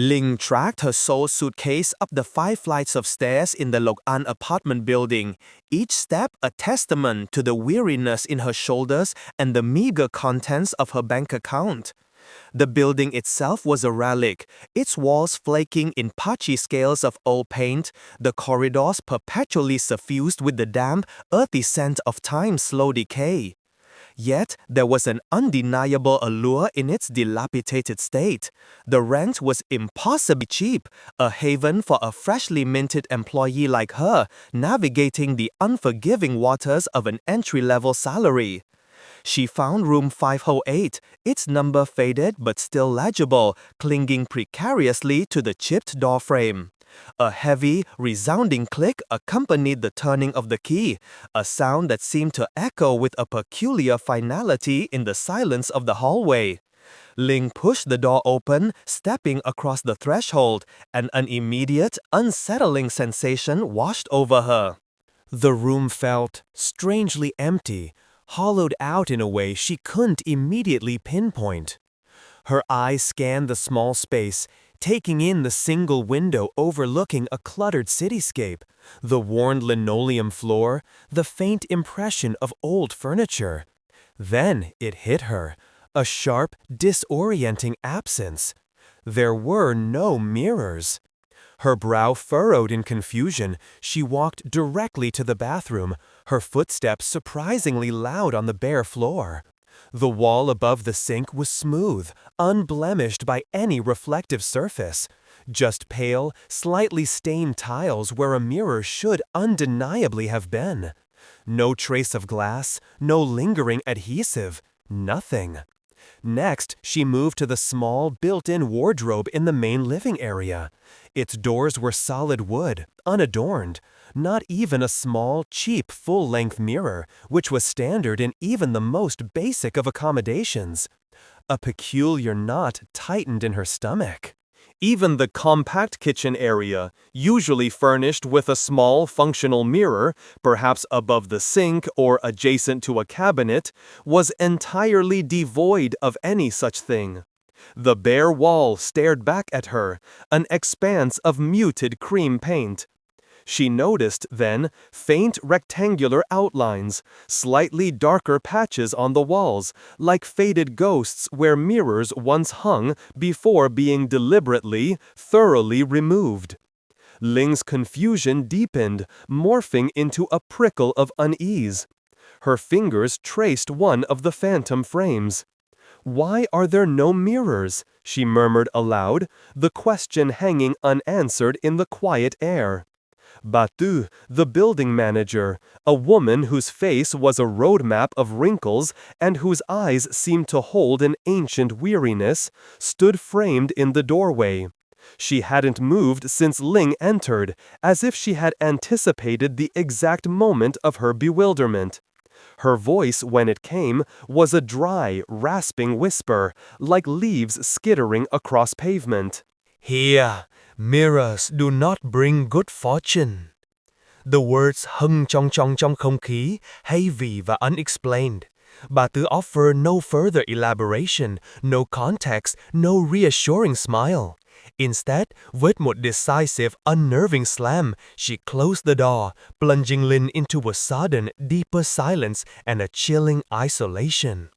Ling dragged her sole suitcase up the 5 flights of stairs in the Lok An apartment building, each step a testament to the weariness in her shoulders and the meager contents of her bank account. The building itself was a relic, its walls flaking in patchy scales of old paint, the corridors perpetually suffused with the damp, earthy scent of time's slow decay. Yet there was an undeniable allure in its dilapidated state. The rent was impossibly cheap, a haven for a freshly minted employee like her, navigating the unforgiving waters of an entry-level salary. She found room 508, its number faded but still legible, clinging precariously to the chipped doorframe. A heavy, resounding click accompanied the turning of the key, a sound that seemed to echo with a peculiar finality in the silence of the hallway. Ling pushed the door open, stepping across the threshold, and an immediate, unsettling sensation washed over her. The room felt strangely empty, hollowed out in a way she couldn't immediately pinpoint. Her eyes scanned the small space, taking in the single window overlooking a cluttered cityscape, the worn linoleum floor, the faint impression of old furniture. Then it hit her, a sharp, disorienting absence. There were no mirrors. Her brow furrowed in confusion, she walked directly to the bathroom, her footsteps surprisingly loud on the bare floor. The wall above the sink was smooth, unblemished by any reflective surface. Just pale, slightly stained tiles where a mirror should undeniably have been. No trace of glass, no lingering adhesive, nothing. Next, she moved to the small, built-in wardrobe in the main living area. Its doors were solid wood, unadorned. Not even a small, cheap, full-length mirror, which was standard in even the most basic of accommodations. A peculiar knot tightened in her stomach. Even the compact kitchen area, usually furnished with a small functional mirror, perhaps above the sink or adjacent to a cabinet, was entirely devoid of any such thing. The bare wall stared back at her, an expanse of muted cream paint. She noticed, then, faint rectangular outlines, slightly darker patches on the walls, like faded ghosts where mirrors once hung before being deliberately, thoroughly removed. Ling's confusion deepened, morphing into a prickle of unease. Her fingers traced one of the phantom frames. "Why are there no mirrors?" she murmured aloud, the question hanging unanswered in the quiet air. Batu, the building manager, a woman whose face was a roadmap of wrinkles and whose eyes seemed to hold an ancient weariness, stood framed in the doorway. She hadn't moved since Ling entered, as if she had anticipated the exact moment of her bewilderment. Her voice, when it came, was a dry, rasping whisper, like leaves skittering across pavement. "Here, mirrors do not bring good fortune." The words hung trong trong trong không khí, heavy và unexplained. Bà Tư offered no further elaboration, no context, no reassuring smile. Instead, with một decisive, unnerving slam, she closed the door, plunging Lin into a sudden, deeper silence and a chilling isolation.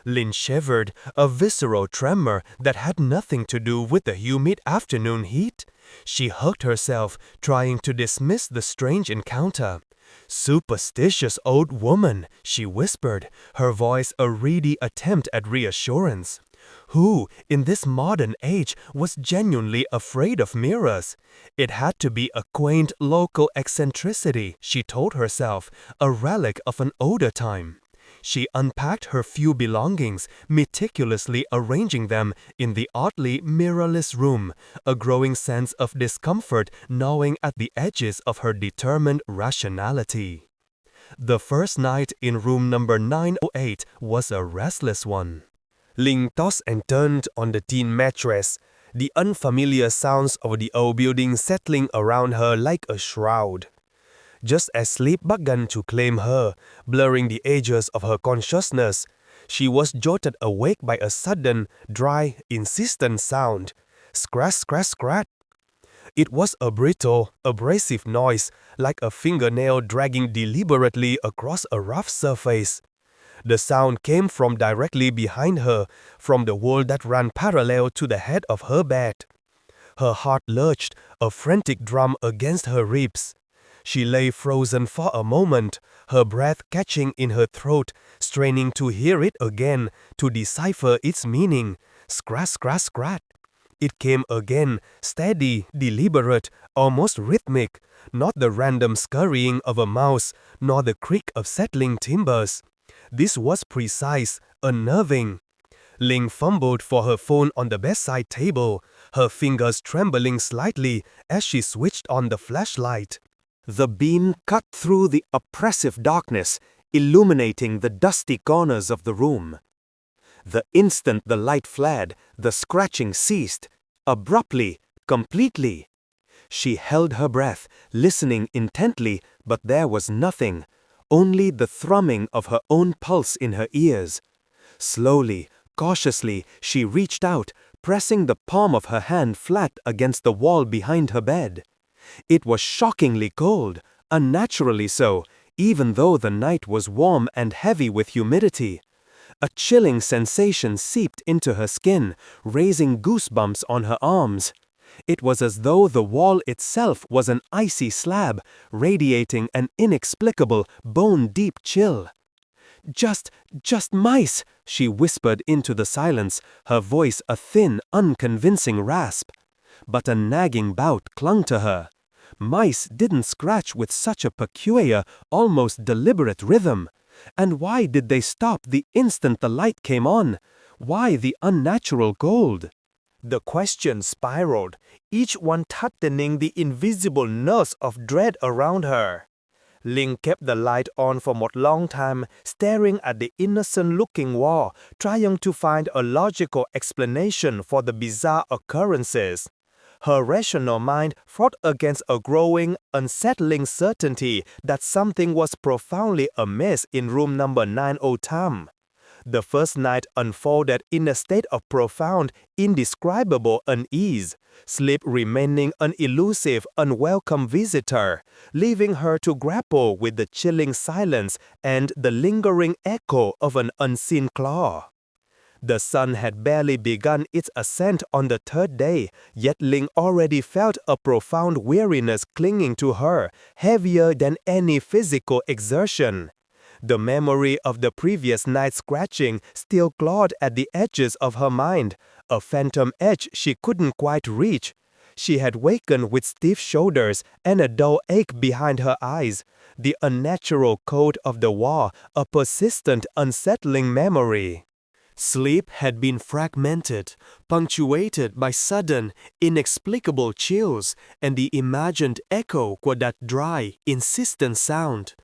Lin shivered, a visceral tremor that had nothing to do with the humid afternoon heat. She hugged herself, trying to dismiss the strange encounter. "Superstitious old woman," she whispered, her voice a ready attempt at reassurance. Who, in this modern age, was genuinely afraid of mirrors? It had to be a quaint local eccentricity, she told herself, a relic of an older time. She unpacked her few belongings, meticulously arranging them in the oddly mirrorless room, a growing sense of discomfort gnawing at the edges of her determined rationality. The first night in room number 908 was a restless one. Ling tossed and turned on the tin mattress, the unfamiliar sounds of the old building settling around her like a shroud. Just as sleep began to claim her, blurring the edges of her consciousness, she was jolted awake by a sudden, dry, insistent sound. Scratch, scratch, scratch. It was a brittle, abrasive noise, like a fingernail dragging deliberately across a rough surface. The sound came from directly behind her, from the wall that ran parallel to the head of her bed. Her heart lurched, a frantic drum against her ribs. She lay frozen for a moment, her breath catching in her throat, straining to hear it again, to decipher its meaning. Scratch, scratch, scratch. It came again, steady, deliberate, almost rhythmic, not the random scurrying of a mouse, nor the creak of settling timbers. This was precise, unnerving. Ling fumbled for her phone on the bedside table, her fingers trembling slightly as she switched on the flashlight. The beam cut through the oppressive darkness, illuminating the dusty corners of the room. The instant the light flared, the scratching ceased, abruptly, completely. She held her breath, listening intently, but there was nothing, only the thrumming of her own pulse in her ears. Slowly, cautiously, she reached out, pressing the palm of her hand flat against the wall behind her bed. It was shockingly cold, unnaturally so, even though the night was warm and heavy with humidity. A chilling sensation seeped into her skin, raising goosebumps on her arms. It was as though the wall itself was an icy slab, radiating an inexplicable, bone-deep chill. Just mice, she whispered into the silence, her voice a thin, unconvincing rasp. But a nagging doubt clung to her. Mice didn't scratch with such a peculiar, almost deliberate rhythm. And why did they stop the instant the light came on? Why the unnatural cold? The question spiraled, each one tightening the invisible nerves of dread around her. Ling kept the light on for a long time, staring at the innocent-looking wall, trying to find a logical explanation for the bizarre occurrences. Her rational mind fought against a growing, unsettling certainty that something was profoundly amiss in room number 90 Tam. The first night unfolded in a state of profound, indescribable unease, sleep remaining an elusive, unwelcome visitor, leaving her to grapple with the chilling silence and the lingering echo of an unseen claw. The sun had barely begun its ascent on the third day, yet Ling already felt a profound weariness clinging to her, heavier than any physical exertion. The memory of the previous night's scratching still clawed at the edges of her mind, a phantom edge she couldn't quite reach. She had wakened with stiff shoulders and a dull ache behind her eyes, the unnatural cold of the wall, a persistent, unsettling memory. Sleep had been fragmented, punctuated by sudden, inexplicable chills and the imagined echo of that dry, insistent sound.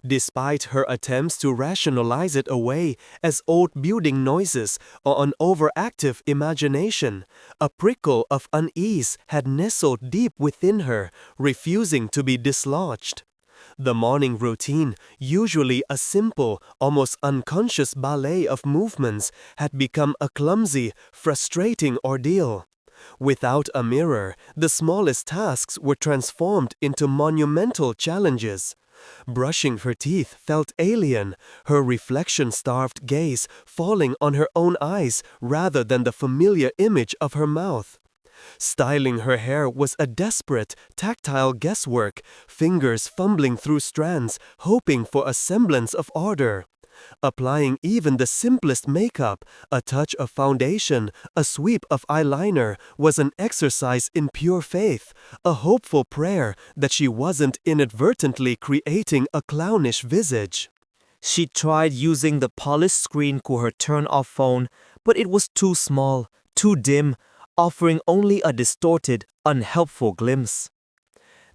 Despite her attempts to rationalize it away as old building noises or an overactive imagination, a prickle of unease had nestled deep within her, refusing to be dislodged. The morning routine, usually a simple, almost unconscious ballet of movements, had become a clumsy, frustrating ordeal. Without a mirror, the smallest tasks were transformed into monumental challenges. Brushing her teeth felt alien, her reflection-starved gaze falling on her own eyes rather than the familiar image of her mouth. Styling her hair was a desperate, tactile guesswork, fingers fumbling through strands, hoping for a semblance of order. Applying even the simplest makeup, a touch of foundation, a sweep of eyeliner, was an exercise in pure faith, a hopeful prayer that she wasn't inadvertently creating a clownish visage. She tried using the polished screen to her turn-off phone, but it was too small, too dim, offering only a distorted, unhelpful glimpse.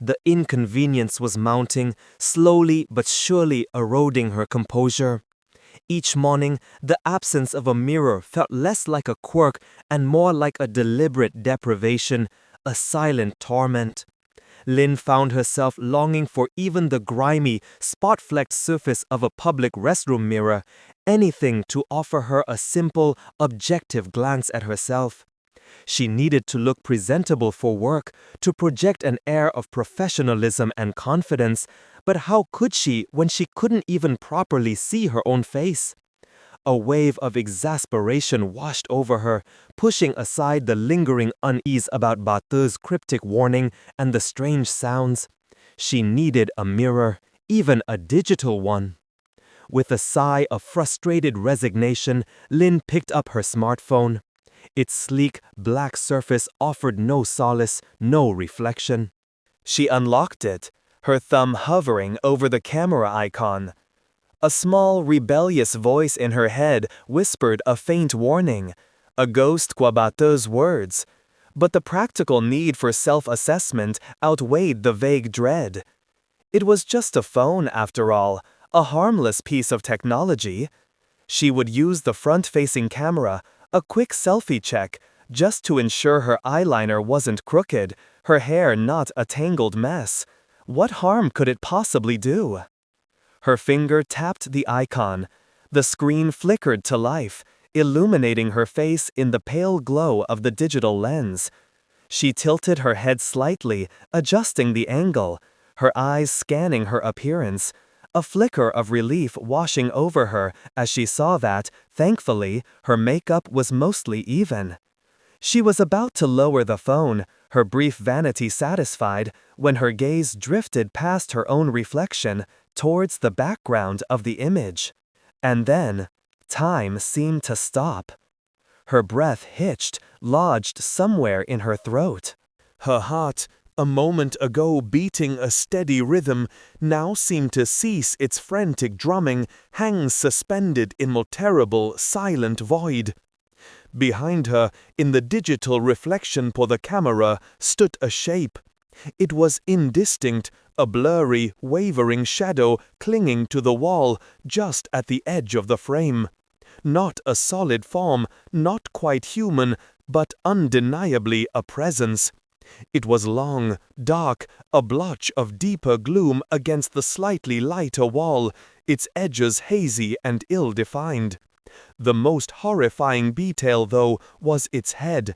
The inconvenience was mounting, slowly but surely eroding her composure. Each morning, the absence of a mirror felt less like a quirk and more like a deliberate deprivation, a silent torment. Lin found herself longing for even the grimy, spot-flecked surface of a public restroom mirror, anything to offer her a simple, objective glance at herself. She needed to look presentable for work, to project an air of professionalism and confidence, but how could she when she couldn't even properly see her own face? A wave of exasperation washed over her, pushing aside the lingering unease about Bate's cryptic warning and the strange sounds. She needed a mirror, even a digital one. With a sigh of frustrated resignation, Lin picked up her smartphone. Its sleek, black surface offered no solace, no reflection. She unlocked it, her thumb hovering over the camera icon. A small, rebellious voice in her head whispered a faint warning, a ghost Kwabate's words. But the practical need for self-assessment outweighed the vague dread. It was just a phone, after all, a harmless piece of technology. She would use the front-facing camera, a quick selfie check, just to ensure her eyeliner wasn't crooked, her hair not a tangled mess. What harm could it possibly do? Her finger tapped the icon. The screen flickered to life, illuminating her face in the pale glow of the digital lens. She tilted her head slightly, adjusting the angle, her eyes scanning her appearance, a flicker of relief washing over her as she saw that, thankfully, her makeup was mostly even. She was about to lower the phone, her brief vanity satisfied, when her gaze drifted past her own reflection towards the background of the image. And then, time seemed to stop. Her breath hitched, lodged somewhere in her throat. Her heart, a moment ago beating a steady rhythm, now seemed to cease its frantic drumming, hang suspended in a terrible, silent void. Behind her, in the digital reflection for the camera, stood a shape. It was indistinct, a blurry, wavering shadow clinging to the wall just at the edge of the frame. Not a solid form, not quite human, but undeniably a presence. It was long, dark, a blotch of deeper gloom against the slightly lighter wall, its edges hazy and ill-defined. The most horrifying detail, though, was its head.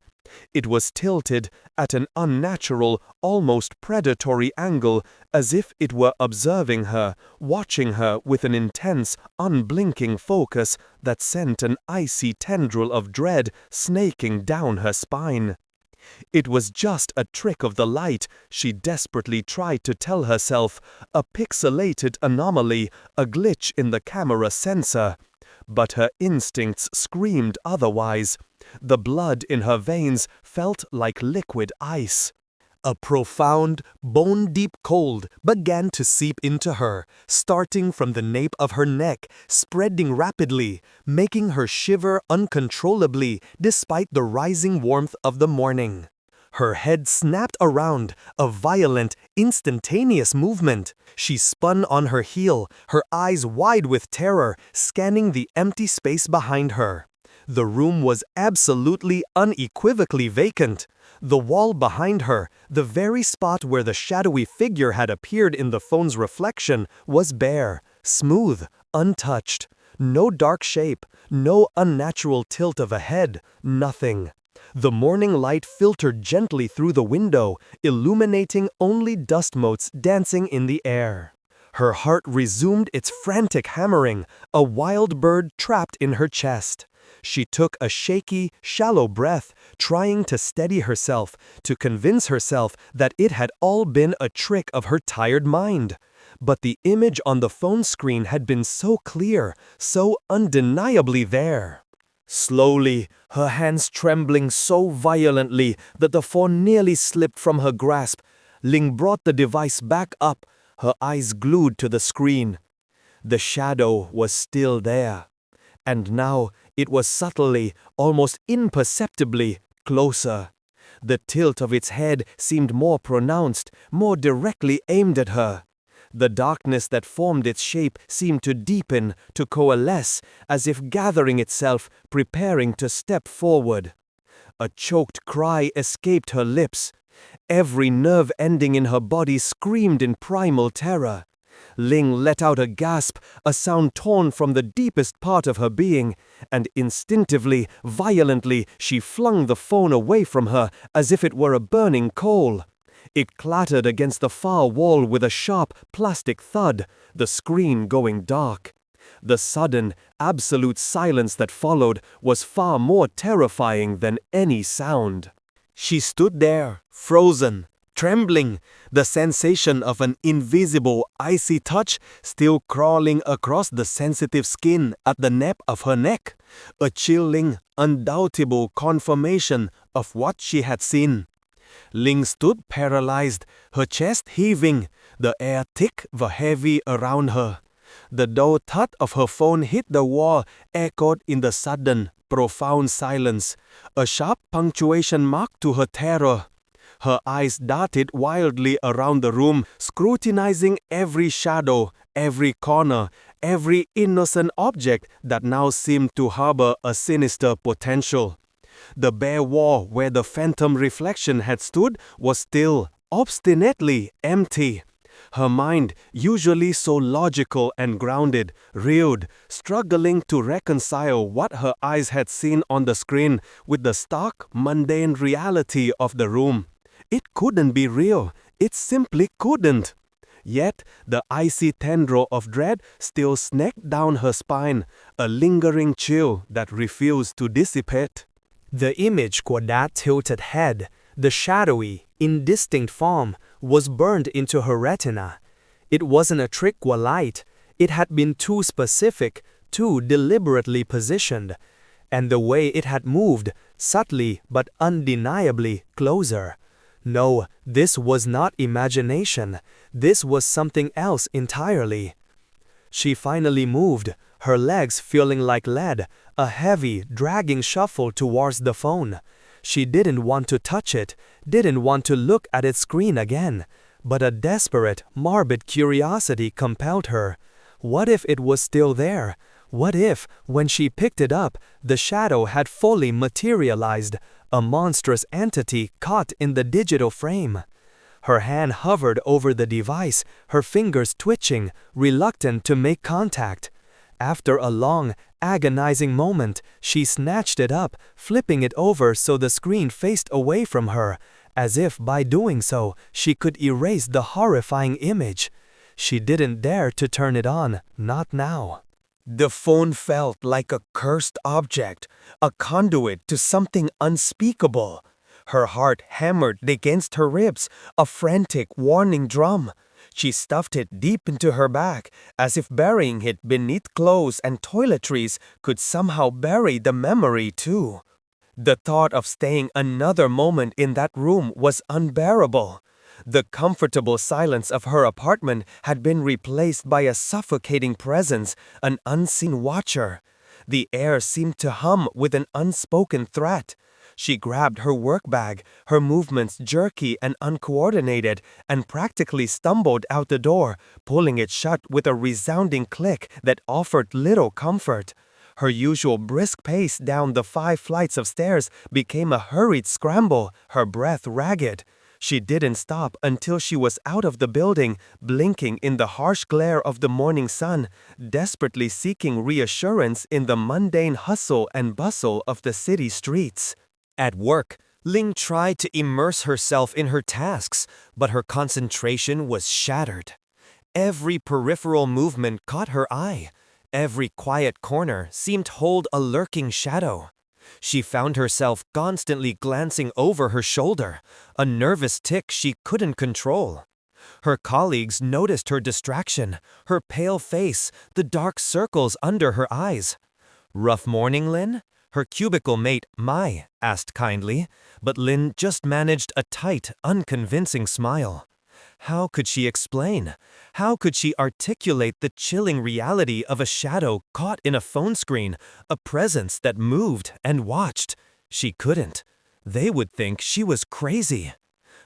It was tilted at an unnatural, almost predatory angle, as if it were observing her, watching her with an intense, unblinking focus that sent an icy tendril of dread snaking down her spine. It was just a trick of the light, she desperately tried to tell herself, a pixelated anomaly, a glitch in the camera sensor. But her instincts screamed otherwise. The blood in her veins felt like liquid ice. A profound, bone-deep cold began to seep into her, starting from the nape of her neck, spreading rapidly, making her shiver uncontrollably despite the rising warmth of the morning. Her head snapped around, a violent, instantaneous movement. She spun on her heel, her eyes wide with terror, scanning the empty space behind her. The room was absolutely, unequivocally vacant. The wall behind her, the very spot where the shadowy figure had appeared in the phone's reflection, was bare, smooth, untouched. No dark shape, no unnatural tilt of a head, nothing. The morning light filtered gently through the window, illuminating only dust motes dancing in the air. Her heart resumed its frantic hammering, a wild bird trapped in her chest. She took a shaky, shallow breath, trying to steady herself, to convince herself that it had all been a trick of her tired mind. But the image on the phone screen had been so clear, so undeniably there. Slowly, her hands trembling so violently that the phone nearly slipped from her grasp, Ling brought the device back up, her eyes glued to the screen. The shadow was still there. And now it was subtly, almost imperceptibly, closer. The tilt of its head seemed more pronounced, more directly aimed at her. The darkness that formed its shape seemed to deepen, to coalesce, as if gathering itself, preparing to step forward. A choked cry escaped her lips. Every nerve ending in her body screamed in primal terror. Ling let out a gasp, a sound torn from the deepest part of her being, and instinctively, violently, she flung the phone away from her as if it were a burning coal. It clattered against the far wall with a sharp, plastic thud, the screen going dark. The sudden, absolute silence that followed was far more terrifying than any sound. She stood there, frozen, trembling, the sensation of an invisible, icy touch still crawling across the sensitive skin at the nape of her neck, a chilling, undoubtable confirmation of what she had seen. Ling stood paralyzed, her chest heaving, the air thick but heavy around her. The dull thud of her phone hit the wall echoed in the sudden, profound silence, a sharp punctuation mark to her terror. Her eyes darted wildly around the room, scrutinizing every shadow, every corner, every innocent object that now seemed to harbor a sinister potential. The bare wall where the phantom reflection had stood was still, obstinately empty. Her mind, usually so logical and grounded, reeled, struggling to reconcile what her eyes had seen on the screen with the stark, mundane reality of the room. It couldn't be real. It simply couldn't. Yet, the icy tendril of dread still snagged down her spine, a lingering chill that refused to dissipate. The image of that tilted head, the shadowy, indistinct form, was burned into her retina. It wasn't a trick with light. It had been too specific, too deliberately positioned. And the way it had moved, subtly but undeniably closer. No, this was not imagination. This was something else entirely. She finally moved, her legs feeling like lead, a heavy, dragging shuffle towards the phone. She didn't want to touch it, didn't want to look at its screen again, but a desperate, morbid curiosity compelled her. What if it was still there? What if, when she picked it up, the shadow had fully materialized, a monstrous entity caught in the digital frame? Her hand hovered over the device, her fingers twitching, reluctant to make contact. After a long, agonizing moment, she snatched it up, flipping it over so the screen faced away from her, as if by doing so, she could erase the horrifying image. She didn't dare to turn it on, not now. The phone felt like a cursed object, a conduit to something unspeakable. Her heart hammered against her ribs, a frantic warning drum. She stuffed it deep into her back, as if burying it beneath clothes and toiletries could somehow bury the memory too. The thought of staying another moment in that room was unbearable. The comfortable silence of her apartment had been replaced by a suffocating presence, an unseen watcher. The air seemed to hum with an unspoken threat. She grabbed her work bag, her movements jerky and uncoordinated, and practically stumbled out the door, pulling it shut with a resounding click that offered little comfort. Her usual brisk pace down the 5 flights of stairs became a hurried scramble, her breath ragged. She didn't stop until she was out of the building, blinking in the harsh glare of the morning sun, desperately seeking reassurance in the mundane hustle and bustle of the city streets. At work, Ling tried to immerse herself in her tasks, but her concentration was shattered. Every peripheral movement caught her eye. Every quiet corner seemed to hold a lurking shadow. She found herself constantly glancing over her shoulder, a nervous tic she couldn't control. Her colleagues noticed her distraction, her pale face, the dark circles under her eyes. "Rough morning, Lin?" her cubicle mate, Mai, asked kindly, but Lin just managed a tight, unconvincing smile. How could she explain? How could she articulate the chilling reality of a shadow caught in a phone screen, a presence that moved and watched? She couldn't. They would think she was crazy.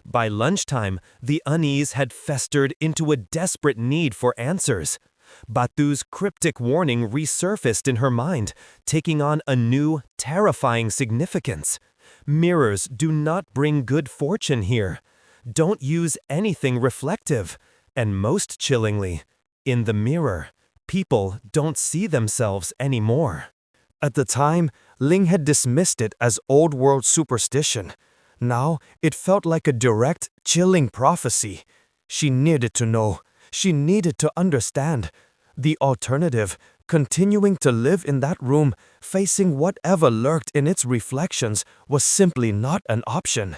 By lunchtime, the unease had festered into a desperate need for answers. Batu's cryptic warning resurfaced in her mind, taking on a new, terrifying significance. Mirrors do not bring good fortune here. Don't use anything reflective. And most chillingly, In the mirror, people don't see themselves anymore. At the time, Ling had dismissed it as old-world superstition. Now, it felt like a direct, chilling prophecy. She needed to know. She needed to understand. The alternative, continuing to live in that room, facing whatever lurked in its reflections, was simply not an option.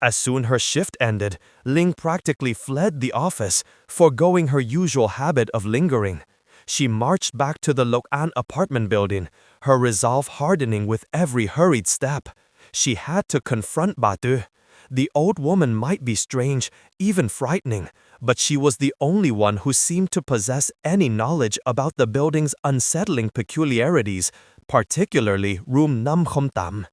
As soon her shift ended, Ling practically fled the office, foregoing her usual habit of lingering. She marched back to the Lok-an apartment building, her resolve hardening with every hurried step. She had to confront Batu. The old woman might be strange, even frightening, but she was the only one who seemed to possess any knowledge about the building's unsettling peculiarities, particularly room 508.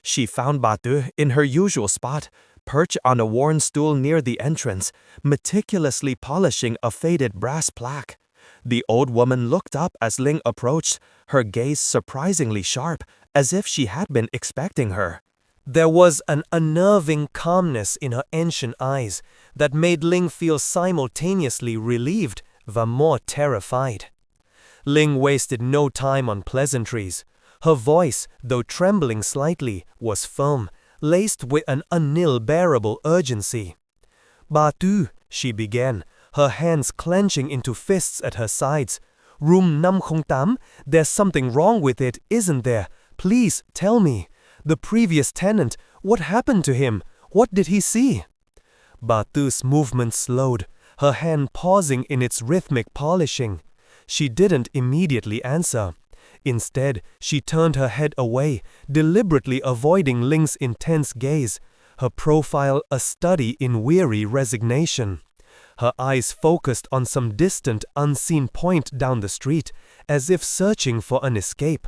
She found Batu in her usual spot, perched on a worn stool near the entrance, meticulously polishing a faded brass plaque. The old woman looked up as Ling approached, her gaze surprisingly sharp, as if she had been expecting her. There was an unnerving calmness in her ancient eyes that made Ling feel simultaneously relieved but more terrified. Ling wasted no time on pleasantries. Her voice, though trembling slightly, was firm, laced with an unbearable urgency. "Batu," she began, her hands clenching into fists at her sides. "Room 508, there's something wrong with it, isn't there? Please, tell me. The previous tenant, what happened to him? What did he see?" Batu's movement slowed, her hand pausing in its rhythmic polishing. She didn't immediately answer. Instead, she turned her head away, deliberately avoiding Ling's intense gaze, her profile a study in weary resignation. Her eyes focused on some distant, unseen point down the street, as if searching for an escape.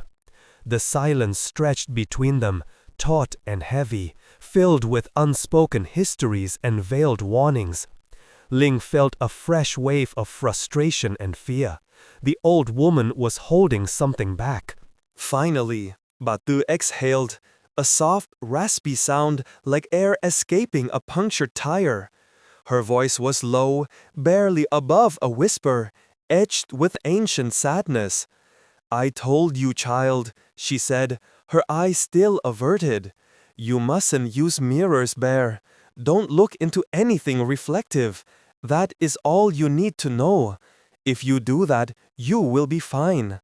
The silence stretched between them, taut and heavy, filled with unspoken histories and veiled warnings. Ling felt a fresh wave of frustration and fear. The old woman was holding something back. Finally, Batu exhaled, a soft, raspy sound like air escaping a punctured tire. Her voice was low, barely above a whisper, edged with ancient sadness. "I told you, child," she said, her eyes still averted. "You mustn't use mirrors, Bear. Don't look into anything reflective. That is all you need to know. If you do that, you will be fine."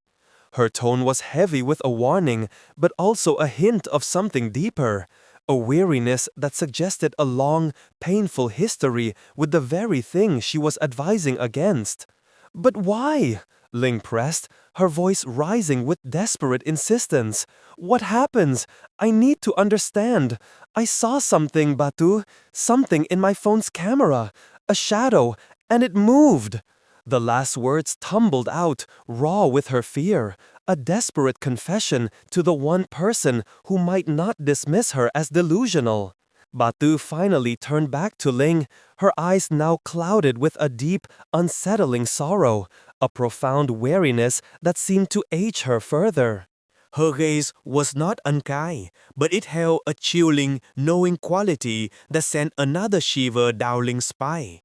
Her tone was heavy with a warning, but also a hint of something deeper, a weariness that suggested a long, painful history with the very thing she was advising against. "But why?" Ling pressed, her voice rising with desperate insistence. "What happens? I need to understand. I saw something, Batu, something in my phone's camera, a shadow, and it moved." The last words tumbled out, raw with her fear, a desperate confession to the one person who might not dismiss her as delusional. Batu finally turned back to Ling, her eyes now clouded with a deep, unsettling sorrow, a profound weariness that seemed to age her further. Her gaze was not unkind, but it held a chilling, knowing quality that sent another shiver down Ling's spine.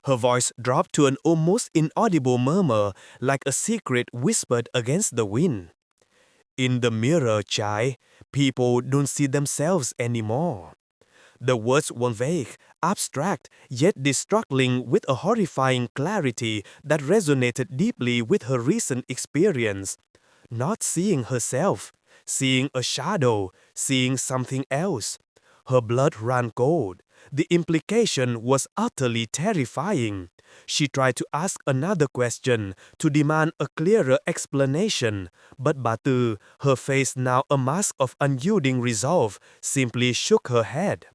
Her voice dropped to an almost inaudible murmur, like a secret whispered against the wind. "In the mirror, child, people don't see themselves anymore." The words were vague, abstract, yet struggling with a horrifying clarity that resonated deeply with her recent experience. Not seeing herself, seeing a shadow, seeing something else. Her blood ran cold. The implication was utterly terrifying. She tried to ask another question, to demand a clearer explanation, but Batu, her face now a mask of unyielding resolve, simply shook her head.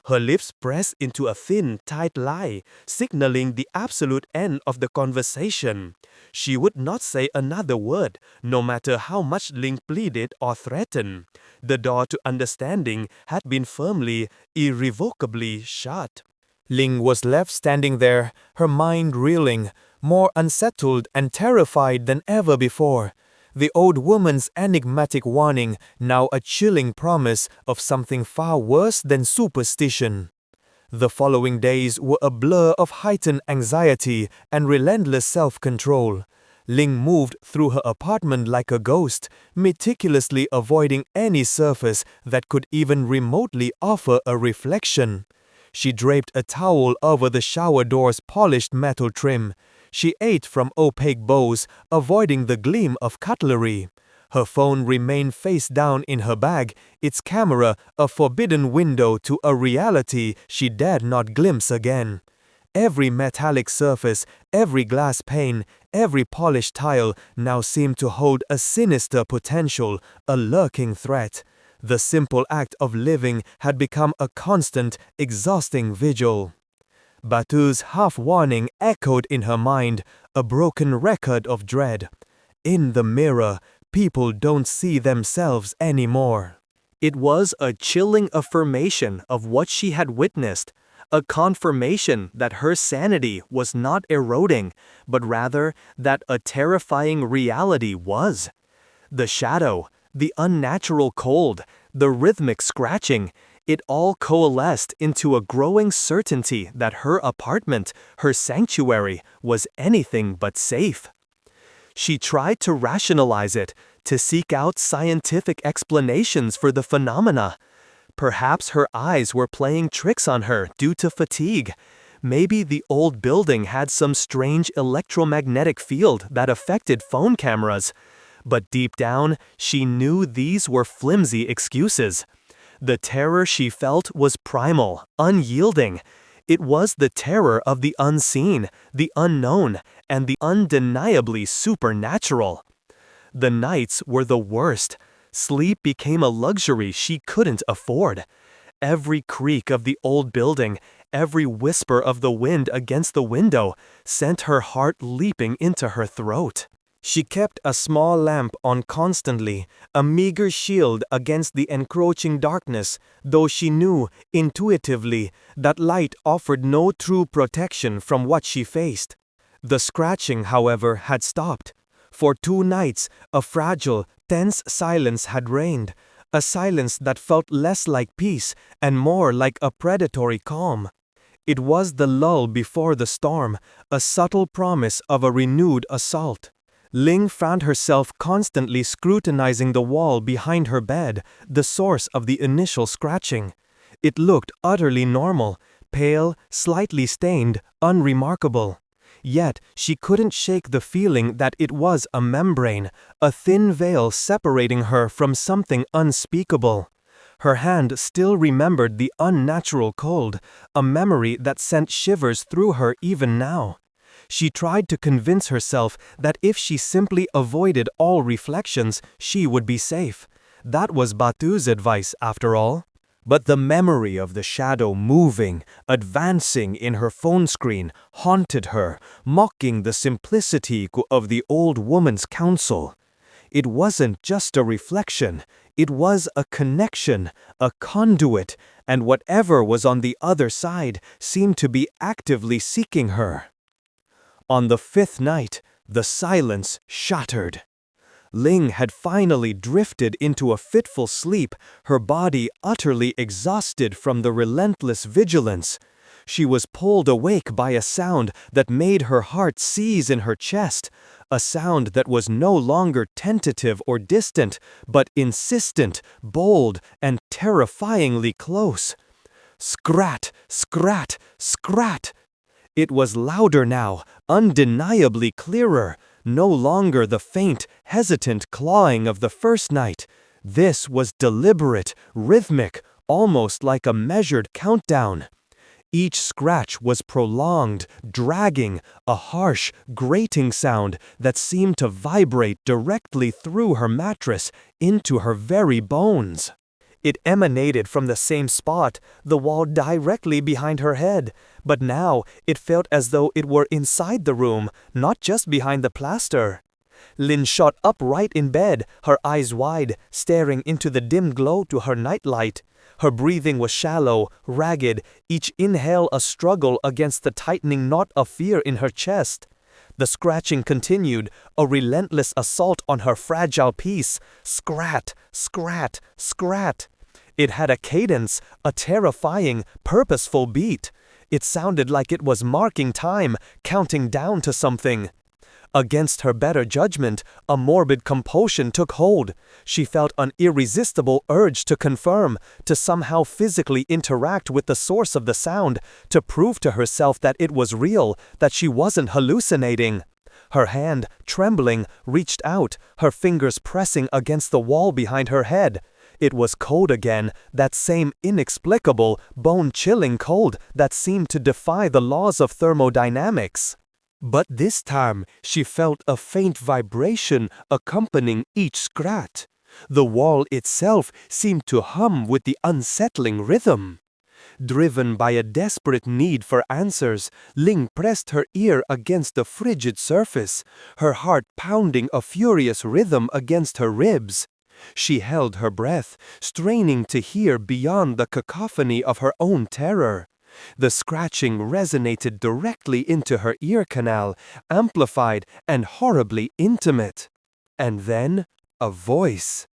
Her lips pressed into a thin, tight line, signaling the absolute end of the conversation. She would not say another word, no matter how much Ling pleaded or threatened. The door to understanding had been firmly, irrevocably shut. Ling was left standing there, her mind reeling, more unsettled and terrified than ever before. The old woman's enigmatic warning, now a chilling promise of something far worse than superstition. The following days were a blur of heightened anxiety and relentless self-control. Ling moved through her apartment like a ghost, meticulously avoiding any surface that could even remotely offer a reflection. She draped a towel over the shower door's polished metal trim. She ate from opaque bowls, avoiding the gleam of cutlery. Her phone remained face down in her bag, its camera a forbidden window to a reality she dared not glimpse again. Every metallic surface, every glass pane, every polished tile now seemed to hold a sinister potential, a lurking threat. The simple act of living had become a constant, exhausting vigil. Batu's half-warning echoed in her mind, a broken record of dread. In the mirror, people don't see themselves anymore. It was a chilling affirmation of what she had witnessed, a confirmation that her sanity was not eroding, but rather that a terrifying reality was. The shadow, the unnatural cold, the rhythmic scratching, it all coalesced into a growing certainty that her apartment, her sanctuary, was anything but safe. She tried to rationalize it, to seek out scientific explanations for the phenomena. Perhaps her eyes were playing tricks on her due to fatigue. Maybe the old building had some strange electromagnetic field that affected phone cameras. But deep down, she knew these were flimsy excuses. The terror she felt was primal, unyielding. It was the terror of the unseen, the unknown, and the undeniably supernatural. The nights were the worst. Sleep became a luxury she couldn't afford. Every creak of the old building, every whisper of the wind against the window, sent her heart leaping into her throat. She kept a small lamp on constantly, a meager shield against the encroaching darkness, though she knew, intuitively, that light offered no true protection from what she faced. The scratching, however, had stopped. For 2 nights, a fragile, tense silence had reigned, a silence that felt less like peace and more like a predatory calm. It was the lull before the storm, a subtle promise of a renewed assault. Ling found herself constantly scrutinizing the wall behind her bed, the source of the initial scratching. It looked utterly normal, pale, slightly stained, unremarkable. Yet she couldn't shake the feeling that it was a membrane, a thin veil separating her from something unspeakable. Her hand still remembered the unnatural cold, a memory that sent shivers through her even now. She tried to convince herself that if she simply avoided all reflections, she would be safe. That was Batu's advice, after all. But the memory of the shadow moving, advancing in her phone screen haunted her, mocking the simplicity of the old woman's counsel. It wasn't just a reflection, it was a connection, a conduit, and whatever was on the other side seemed to be actively seeking her. On the 5th night, the silence shattered. Ling had finally drifted into a fitful sleep, her body utterly exhausted from the relentless vigilance. She was pulled awake by a sound that made her heart seize in her chest, a sound that was no longer tentative or distant, but insistent, bold, and terrifyingly close. Scrat, scrat, scrat! It was louder now, undeniably clearer. No longer the faint, hesitant clawing of the first night. This was deliberate, rhythmic, almost like a measured countdown. Each scratch was prolonged, dragging, a harsh, grating sound that seemed to vibrate directly through her mattress, into her very bones. It emanated from the same spot, the wall directly behind her head, but now it felt as though it were inside the room, not just behind the plaster. Lin shot upright in bed, her eyes wide, staring into the dim glow to her nightlight. Her breathing was shallow, ragged, each inhale a struggle against the tightening knot of fear in her chest. The scratching continued, a relentless assault on her fragile peace. Scrat, scrat, scrat. It had a cadence, a terrifying, purposeful beat. It sounded like it was marking time, counting down to something. Against her better judgment, a morbid compulsion took hold. She felt an irresistible urge to confirm, to somehow physically interact with the source of the sound, to prove to herself that it was real, that she wasn't hallucinating. Her hand, trembling, reached out, her fingers pressing against the wall behind her head. It was cold again, that same inexplicable, bone-chilling cold that seemed to defy the laws of thermodynamics. But this time, she felt a faint vibration accompanying each scratch. The wall itself seemed to hum with the unsettling rhythm. Driven by a desperate need for answers, Ling pressed her ear against the frigid surface, her heart pounding a furious rhythm against her ribs. She held her breath, straining to hear beyond the cacophony of her own terror. The scratching resonated directly into her ear canal, amplified and horribly intimate. And then, a voice.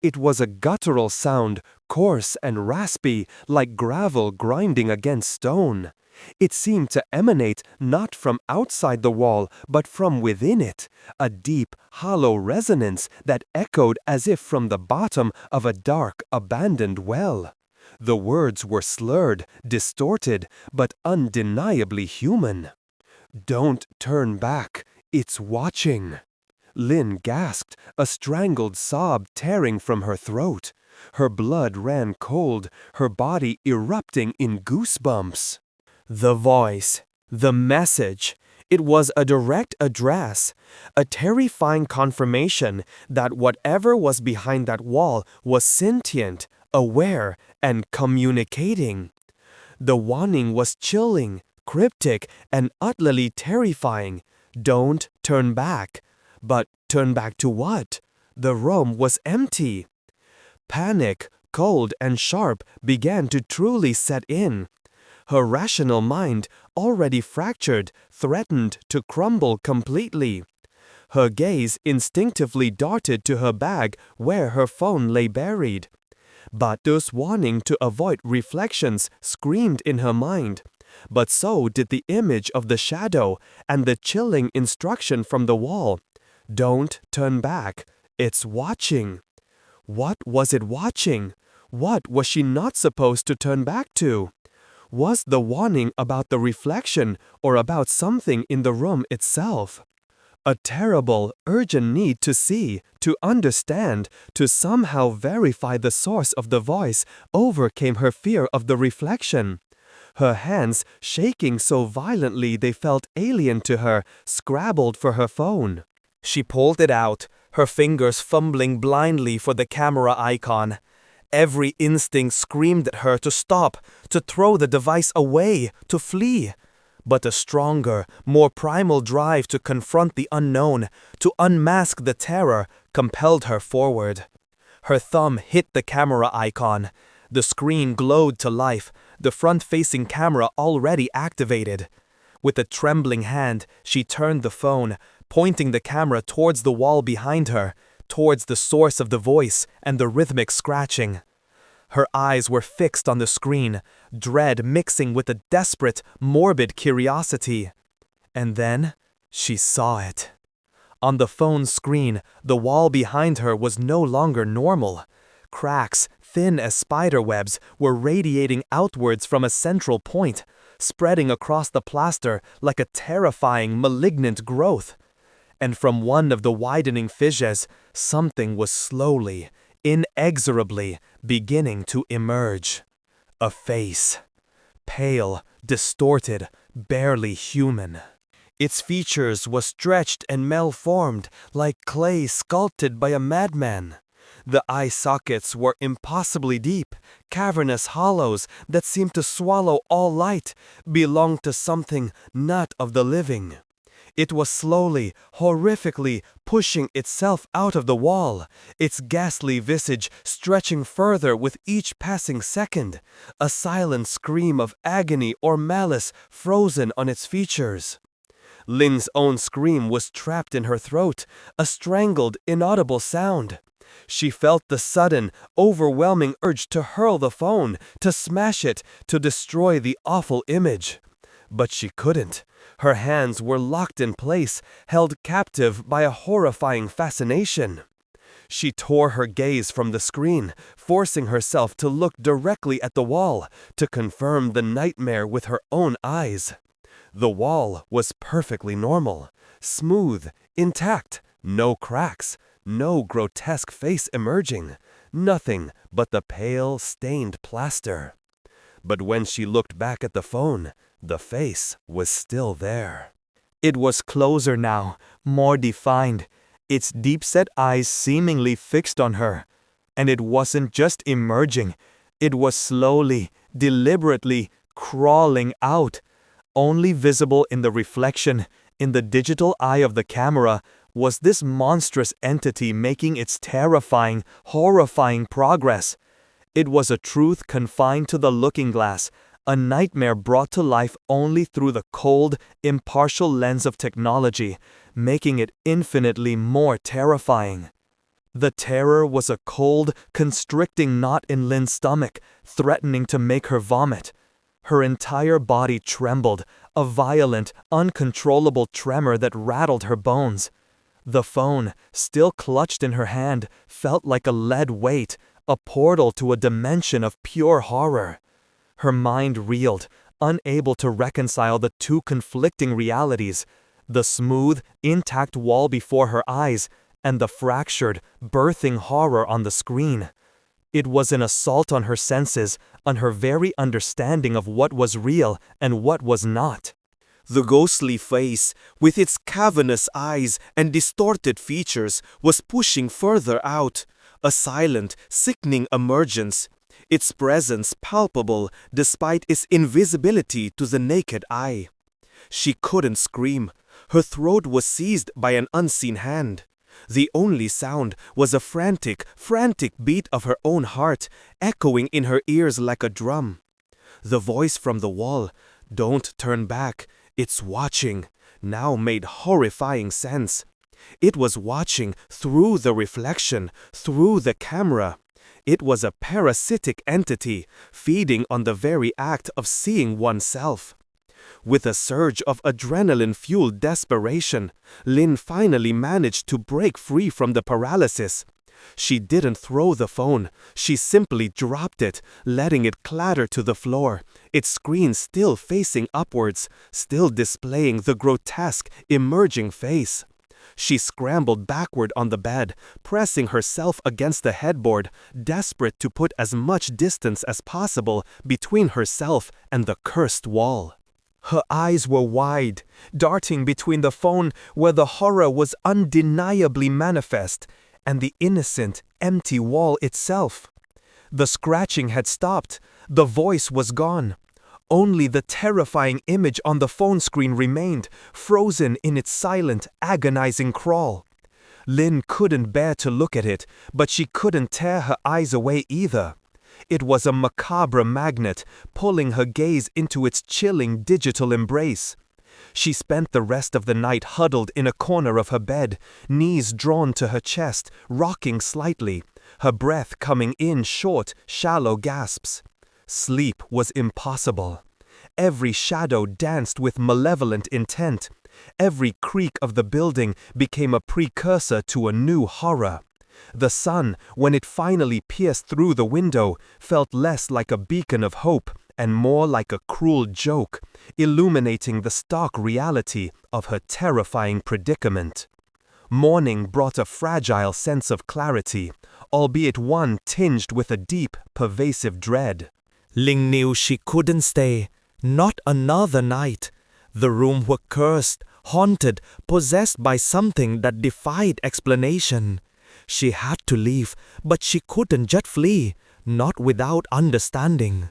It was a guttural sound, coarse and raspy, like gravel grinding against stone. It seemed to emanate not from outside the wall, but from within it, a deep, hollow resonance that echoed as if from the bottom of a dark, abandoned well. The words were slurred, distorted, but undeniably human. "Don't turn back, it's watching." Lin gasped, a strangled sob tearing from her throat. Her blood ran cold, her body erupting in goosebumps. The voice, the message, it was a direct address, a terrifying confirmation that whatever was behind that wall was sentient, aware, and communicating. The warning was chilling, cryptic, and utterly terrifying. Don't turn back. But turn back to what? The room was empty. Panic, cold and sharp, began to truly set in. Her rational mind, already fractured, threatened to crumble completely. Her gaze instinctively darted to her bag where her phone lay buried. But those warning to avoid reflections screamed in her mind. But so did the image of the shadow and the chilling instruction from the wall. Don't turn back. It's watching. What was it watching? What was she not supposed to turn back to? Was the warning about the reflection or about something in the room itself? A terrible, urgent need to see, to understand, to somehow verify the source of the voice overcame her fear of the reflection. Her hands, shaking so violently they felt alien to her, scrabbled for her phone. She pulled it out, her fingers fumbling blindly for the camera icon. Every instinct screamed at her to stop, to throw the device away, to flee. But a stronger, more primal drive to confront the unknown, to unmask the terror, compelled her forward. Her thumb hit the camera icon. The screen glowed to life, the front-facing camera already activated. With a trembling hand, she turned the phone, pointing the camera towards the wall behind her, towards the source of the voice and the rhythmic scratching. Her eyes were fixed on the screen, dread mixing with a desperate, morbid curiosity. And then, she saw it. On the phone's screen, the wall behind her was no longer normal. Cracks, thin as spider webs, were radiating outwards from a central point, spreading across the plaster like a terrifying, malignant growth. And from one of the widening fissures, something was slowly, inexorably beginning to emerge. A face. Pale, distorted, barely human. Its features were stretched and malformed, like clay sculpted by a madman. The eye sockets were impossibly deep, cavernous hollows that seemed to swallow all light, belonged to something not of the living. It was slowly, horrifically pushing itself out of the wall, its ghastly visage stretching further with each passing second, a silent scream of agony or malice frozen on its features. Lin's own scream was trapped in her throat, a strangled, inaudible sound. She felt the sudden, overwhelming urge to hurl the phone, to smash it, to destroy the awful image. But she couldn't. Her hands were locked in place, held captive by a horrifying fascination. She tore her gaze from the screen, forcing herself to look directly at the wall, to confirm the nightmare with her own eyes. The wall was perfectly normal, smooth, intact, no cracks, no grotesque face emerging, nothing but the pale, stained plaster. But when she looked back at the phone, the face was still there. It was closer now, more defined, its deep-set eyes seemingly fixed on her. And it wasn't just emerging, it was slowly, deliberately crawling out. Only visible in the reflection, in the digital eye of the camera, was this monstrous entity making its terrifying, horrifying progress. It was a truth confined to the looking glass, a nightmare brought to life only through the cold, impartial lens of technology, making it infinitely more terrifying. The terror was a cold, constricting knot in Lynn's stomach, threatening to make her vomit. Her entire body trembled, a violent, uncontrollable tremor that rattled her bones. The phone, still clutched in her hand, felt like a lead weight, a portal to a dimension of pure horror. Her mind reeled, unable to reconcile the two conflicting realities, the smooth, intact wall before her eyes, and the fractured, birthing horror on the screen. It was an assault on her senses, on her very understanding of what was real and what was not. The ghostly face, with its cavernous eyes and distorted features, was pushing further out, a silent, sickening emergence, its presence palpable despite its invisibility to the naked eye. She couldn't scream. Her throat was seized by an unseen hand. The only sound was a frantic, frantic beat of her own heart, echoing in her ears like a drum. The voice from the wall, "Don't turn back, it's watching," now made horrifying sense. It was watching through the reflection, through the camera. It was a parasitic entity, feeding on the very act of seeing oneself. With a surge of adrenaline-fueled desperation, Lynn finally managed to break free from the paralysis. She didn't throw the phone, she simply dropped it, letting it clatter to the floor, its screen still facing upwards, still displaying the grotesque, emerging face. She scrambled backward on the bed, pressing herself against the headboard, desperate to put as much distance as possible between herself and the cursed wall. Her eyes were wide, darting between the phone where the horror was undeniably manifest, and the innocent, empty wall itself. The scratching had stopped, the voice was gone. Only the terrifying image on the phone screen remained, frozen in its silent, agonizing crawl. Lynn couldn't bear to look at it, but she couldn't tear her eyes away either. It was a macabre magnet, pulling her gaze into its chilling digital embrace. She spent the rest of the night huddled in a corner of her bed, knees drawn to her chest, rocking slightly, her breath coming in short, shallow gasps. Sleep was impossible. Every shadow danced with malevolent intent. Every creak of the building became a precursor to a new horror. The sun, when it finally pierced through the window, felt less like a beacon of hope and more like a cruel joke, illuminating the stark reality of her terrifying predicament. Morning brought a fragile sense of clarity, albeit one tinged with a deep, pervasive dread. Ling knew she couldn't stay, not another night. The room was cursed, haunted, possessed by something that defied explanation. She had to leave, but she couldn't just flee, not without understanding.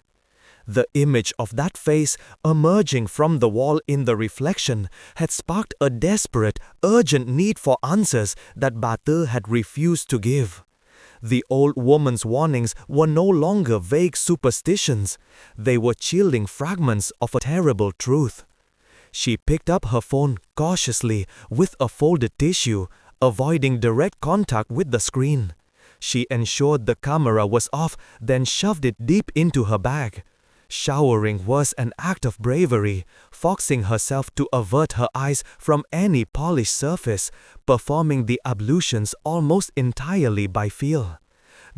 The image of that face emerging from the wall in the reflection had sparked a desperate, urgent need for answers that Bater had refused to give. The old woman's warnings were no longer vague superstitions. They were chilling fragments of a terrible truth. She picked up her phone cautiously with a folded tissue, avoiding direct contact with the screen. She ensured the camera was off, then shoved it deep into her bag. Showering was an act of bravery, forcing herself to avert her eyes from any polished surface, performing the ablutions almost entirely by feel.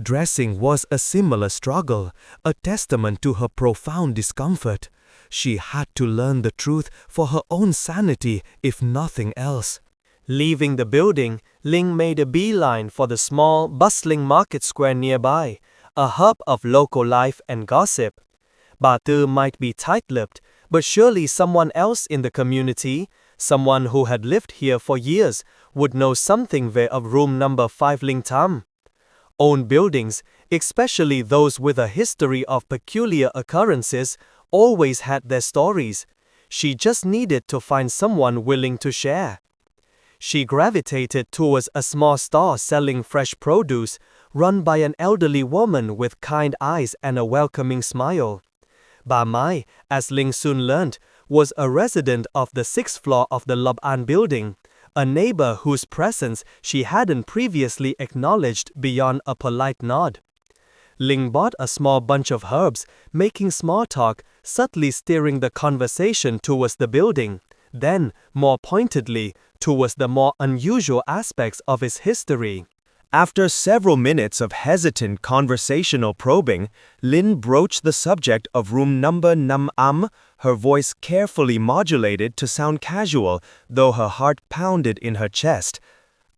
Dressing was a similar struggle, a testament to her profound discomfort. She had to learn the truth for her own sanity, if nothing else. Leaving the building, Ling made a beeline for the small, bustling market square nearby, a hub of local life and gossip. Bà Tư might be tight-lipped, but surely someone else in the community, someone who had lived here for years, would know something of room number 5 Linh Tam. Old buildings, especially those with a history of peculiar occurrences, always had their stories. She just needed to find someone willing to share. She gravitated towards a small store selling fresh produce, run by an elderly woman with kind eyes and a welcoming smile. Bà Mai, as Ling soon learned, was a resident of the 6th floor of the Lob An building, a neighbor whose presence she hadn't previously acknowledged beyond a polite nod. Ling bought a small bunch of herbs, making small talk, subtly steering the conversation towards the building, then, more pointedly, towards the more unusual aspects of its history. After several minutes of hesitant conversational probing, Lin broached the subject of room number Nam Am, her voice carefully modulated to sound casual, though her heart pounded in her chest.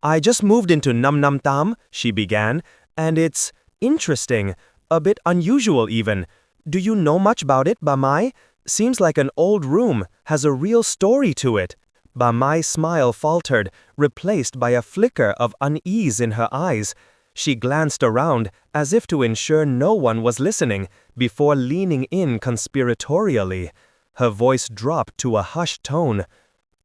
"I just moved into Nam Nam Tam," she began, "and it's interesting, a bit unusual even. Do you know much about it, Bà Mai? Seems like an old room, has a real story to it." Bà Mai's smile faltered, replaced by a flicker of unease in her eyes. She glanced around, as if to ensure no one was listening, before leaning in conspiratorially. Her voice dropped to a hushed tone.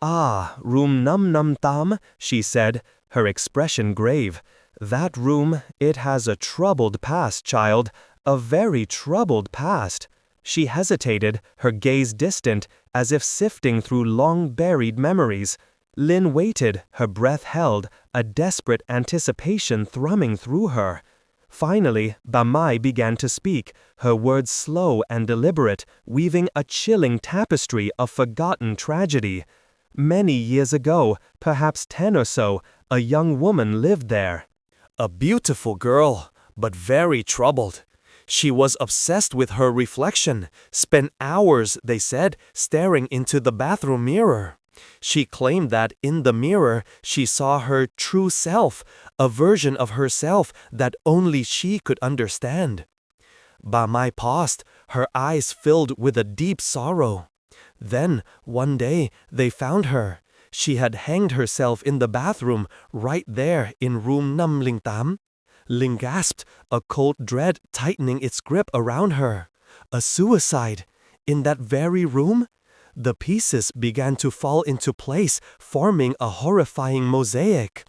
"Ah, room Nam Nam Tam," she said, her expression grave. "That room, it has a troubled past, child, a very troubled past." She hesitated, her gaze distant, as if sifting through long-buried memories. Lin waited, her breath held, a desperate anticipation thrumming through her. Finally, Bà Mai began to speak, her words slow and deliberate, weaving a chilling tapestry of forgotten tragedy. Many years ago, perhaps 10 or so, a young woman lived there. A beautiful girl, but very troubled. She was obsessed with her reflection, spent hours, they said, staring into the bathroom mirror. She claimed that in the mirror she saw her true self, a version of herself that only she could understand. Bà Mai paused, her eyes filled with a deep sorrow. Then, one day, they found her. She had hanged herself in the bathroom, right there in room Nam Linh Tam. Ling gasped, a cold dread tightening its grip around her. A suicide? In that very room? The pieces began to fall into place, forming a horrifying mosaic.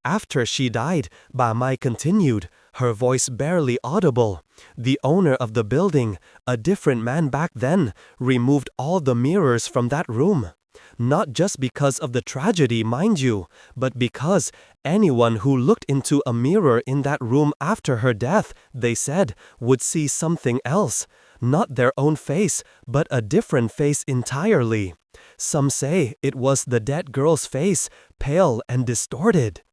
After she died, Bà Mai continued, her voice barely audible. The owner of the building, a different man back then, removed all the mirrors from that room. Not just because of the tragedy, mind you, but because anyone who looked into a mirror in that room after her death, they said, would see something else. Not their own face, but a different face entirely. Some say it was the dead girl's face, pale and distorted.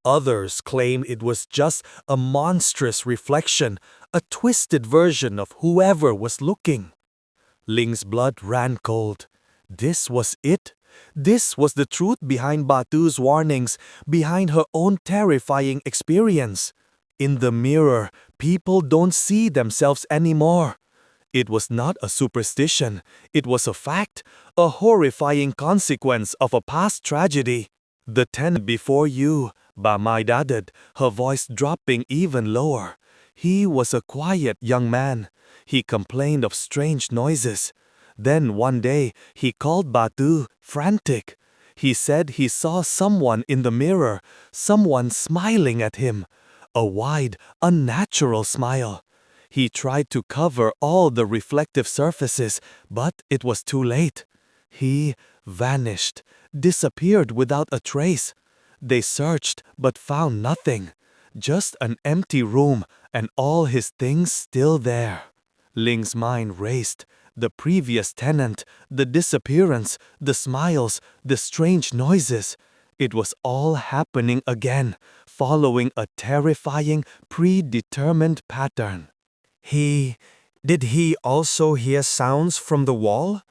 Others claim it was just a monstrous reflection, a twisted version of whoever was looking. Ling's blood ran cold. This was it. This was the truth behind Bà Tư warnings, behind her own terrifying experience. In the mirror, people don't see themselves anymore. It was not a superstition. It was a fact, a horrifying consequence of a past tragedy. The tenant before you, Bà Mai added, her voice dropping even lower. He was a quiet young man. He complained of strange noises. Then one day, he called Bà Tư, frantic. He said he saw someone in the mirror, someone smiling at him. A wide, unnatural smile. He tried to cover all the reflective surfaces, but it was too late. He vanished, disappeared without a trace. They searched, but found nothing. Just an empty room, and all his things still there. Ling's mind raced. The previous tenant, the disappearance, the smiles, the strange noises. It was all happening again, following a terrifying, predetermined pattern. Did he also hear sounds from the wall?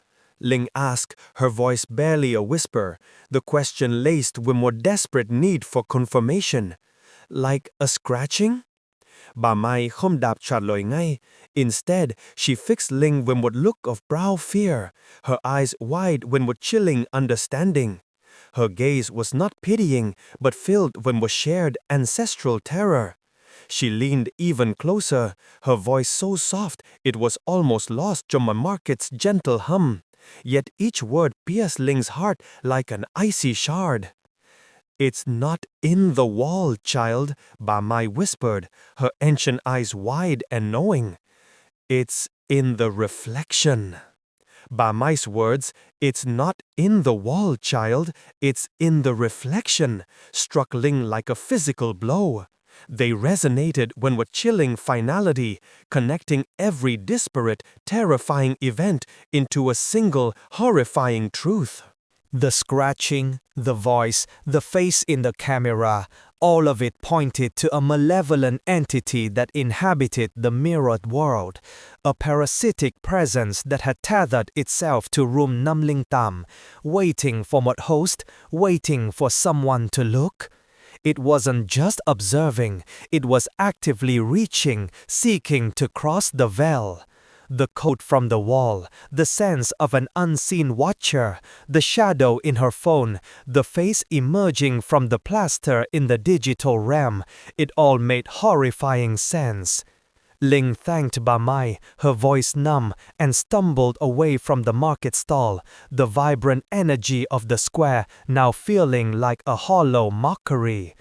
Ling asked, her voice barely a whisper, the question laced with more desperate need for confirmation. Like a scratching? Bà Mai không đáp trả lời ngay. Instead, she fixed Ling with what look of brow fear, her eyes wide with what chilling understanding. Her gaze was not pitying, but filled with what shared ancestral terror. She leaned even closer, her voice so soft it was almost lost to my market's gentle hum. Yet each word pierced Ling's heart like an icy shard. It's not in the wall, child, Ba Mai whispered, her ancient eyes wide and knowing. It's in the reflection. Ba Mai's words, it's not in the wall, child, it's in the reflection, struck Ling like a physical blow. They resonated with chilling finality, connecting every disparate, terrifying event into a single, horrifying truth. The scratching, the voice, the face in the camera, all of it pointed to a malevolent entity that inhabited the mirrored world, a parasitic presence that had tethered itself to room Namling Tam, waiting for what host, waiting for someone to look. It wasn't just observing, it was actively reaching, seeking to cross the veil. The coat from the wall, the sense of an unseen watcher, the shadow in her phone, the face emerging from the plaster in the digital realm, it all made horrifying sense. Ling thanked Ba Mai, her voice numb, and stumbled away from the market stall, the vibrant energy of the square now feeling like a hollow mockery.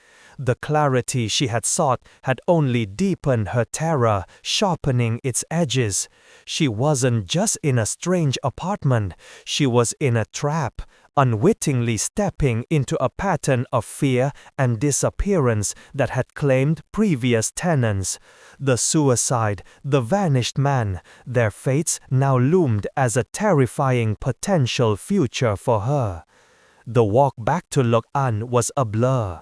The clarity she had sought had only deepened her terror, sharpening its edges. She wasn't just in a strange apartment, she was in a trap, unwittingly stepping into a pattern of fear and disappearance that had claimed previous tenants. The suicide, the vanished man, their fates now loomed as a terrifying potential future for her. The walk back to Lộc An was a blur.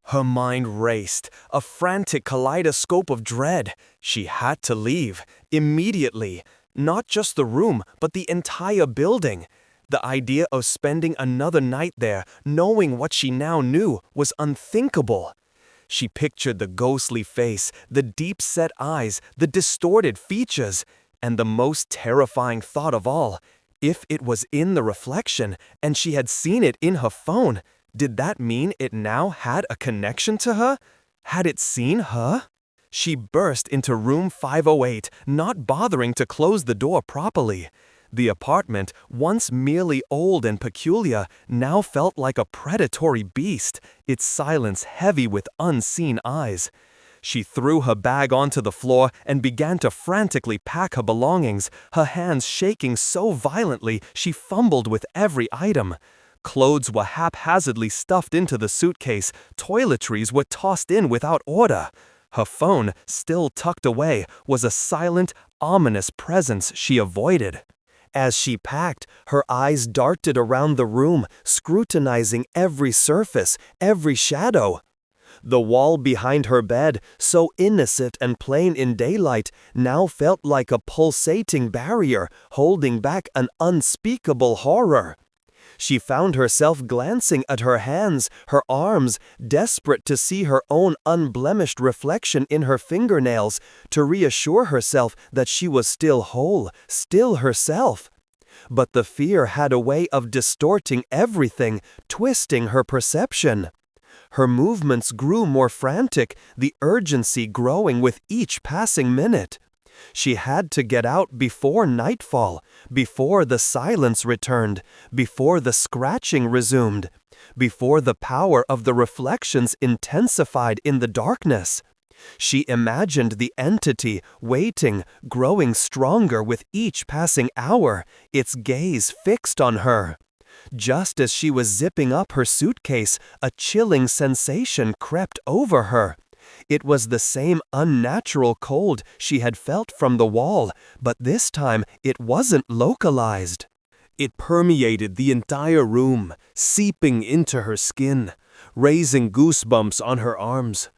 Her mind raced, a frantic kaleidoscope of dread. She had to leave, immediately. Not just the room, but the entire building. The idea of spending another night there, knowing what she now knew, was unthinkable. She pictured the ghostly face, the deep-set eyes, the distorted features, and the most terrifying thought of all, if it was in the reflection and she had seen it in her phone, did that mean it now had a connection to her? Had it seen her? She burst into room 508, not bothering to close the door properly. The apartment, once merely old and peculiar, now felt like a predatory beast, its silence heavy with unseen eyes. She threw her bag onto the floor and began to frantically pack her belongings, her hands shaking so violently she fumbled with every item. Clothes were haphazardly stuffed into the suitcase, toiletries were tossed in without order. Her phone, still tucked away, was a silent, ominous presence she avoided. As she packed, her eyes darted around the room, scrutinizing every surface, every shadow. The wall behind her bed, so innocent and plain in daylight, now felt like a pulsating barrier, holding back an unspeakable horror. She found herself glancing at her hands, her arms, desperate to see her own unblemished reflection in her fingernails, to reassure herself that she was still whole, still herself. But the fear had a way of distorting everything, twisting her perception. Her movements grew more frantic, the urgency growing with each passing minute. She had to get out before nightfall, before the silence returned, before the scratching resumed, before the power of the reflections intensified in the darkness. She imagined the entity waiting, growing stronger with each passing hour, its gaze fixed on her. Just as she was zipping up her suitcase, a chilling sensation crept over her. It was the same unnatural cold she had felt from the wall, but this time it wasn't localized. It permeated the entire room, seeping into her skin, raising goosebumps on her arms.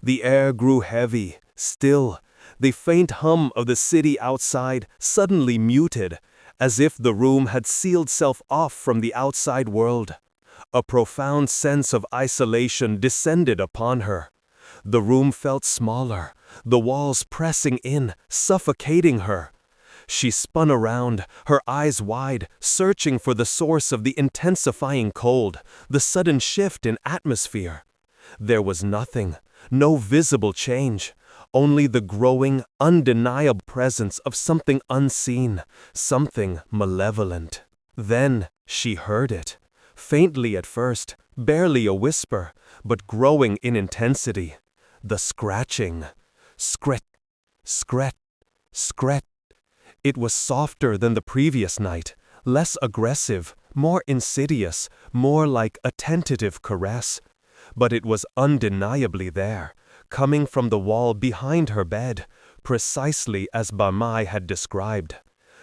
The air grew heavy, still. The faint hum of the city outside suddenly muted, as if the room had sealed self off from the outside world. A profound sense of isolation descended upon her. The room felt smaller, the walls pressing in, suffocating her. She spun around, her eyes wide, searching for the source of the intensifying cold, the sudden shift in atmosphere. There was nothing, no visible change, only the growing, undeniable presence of something unseen, something malevolent. Then she heard it, faintly at first, barely a whisper, but growing in intensity. The scratching. Scrat, scrat, scrat. It was softer than the previous night, less aggressive, more insidious, more like a tentative caress. But it was undeniably there, coming from the wall behind her bed, precisely as Bamai had described.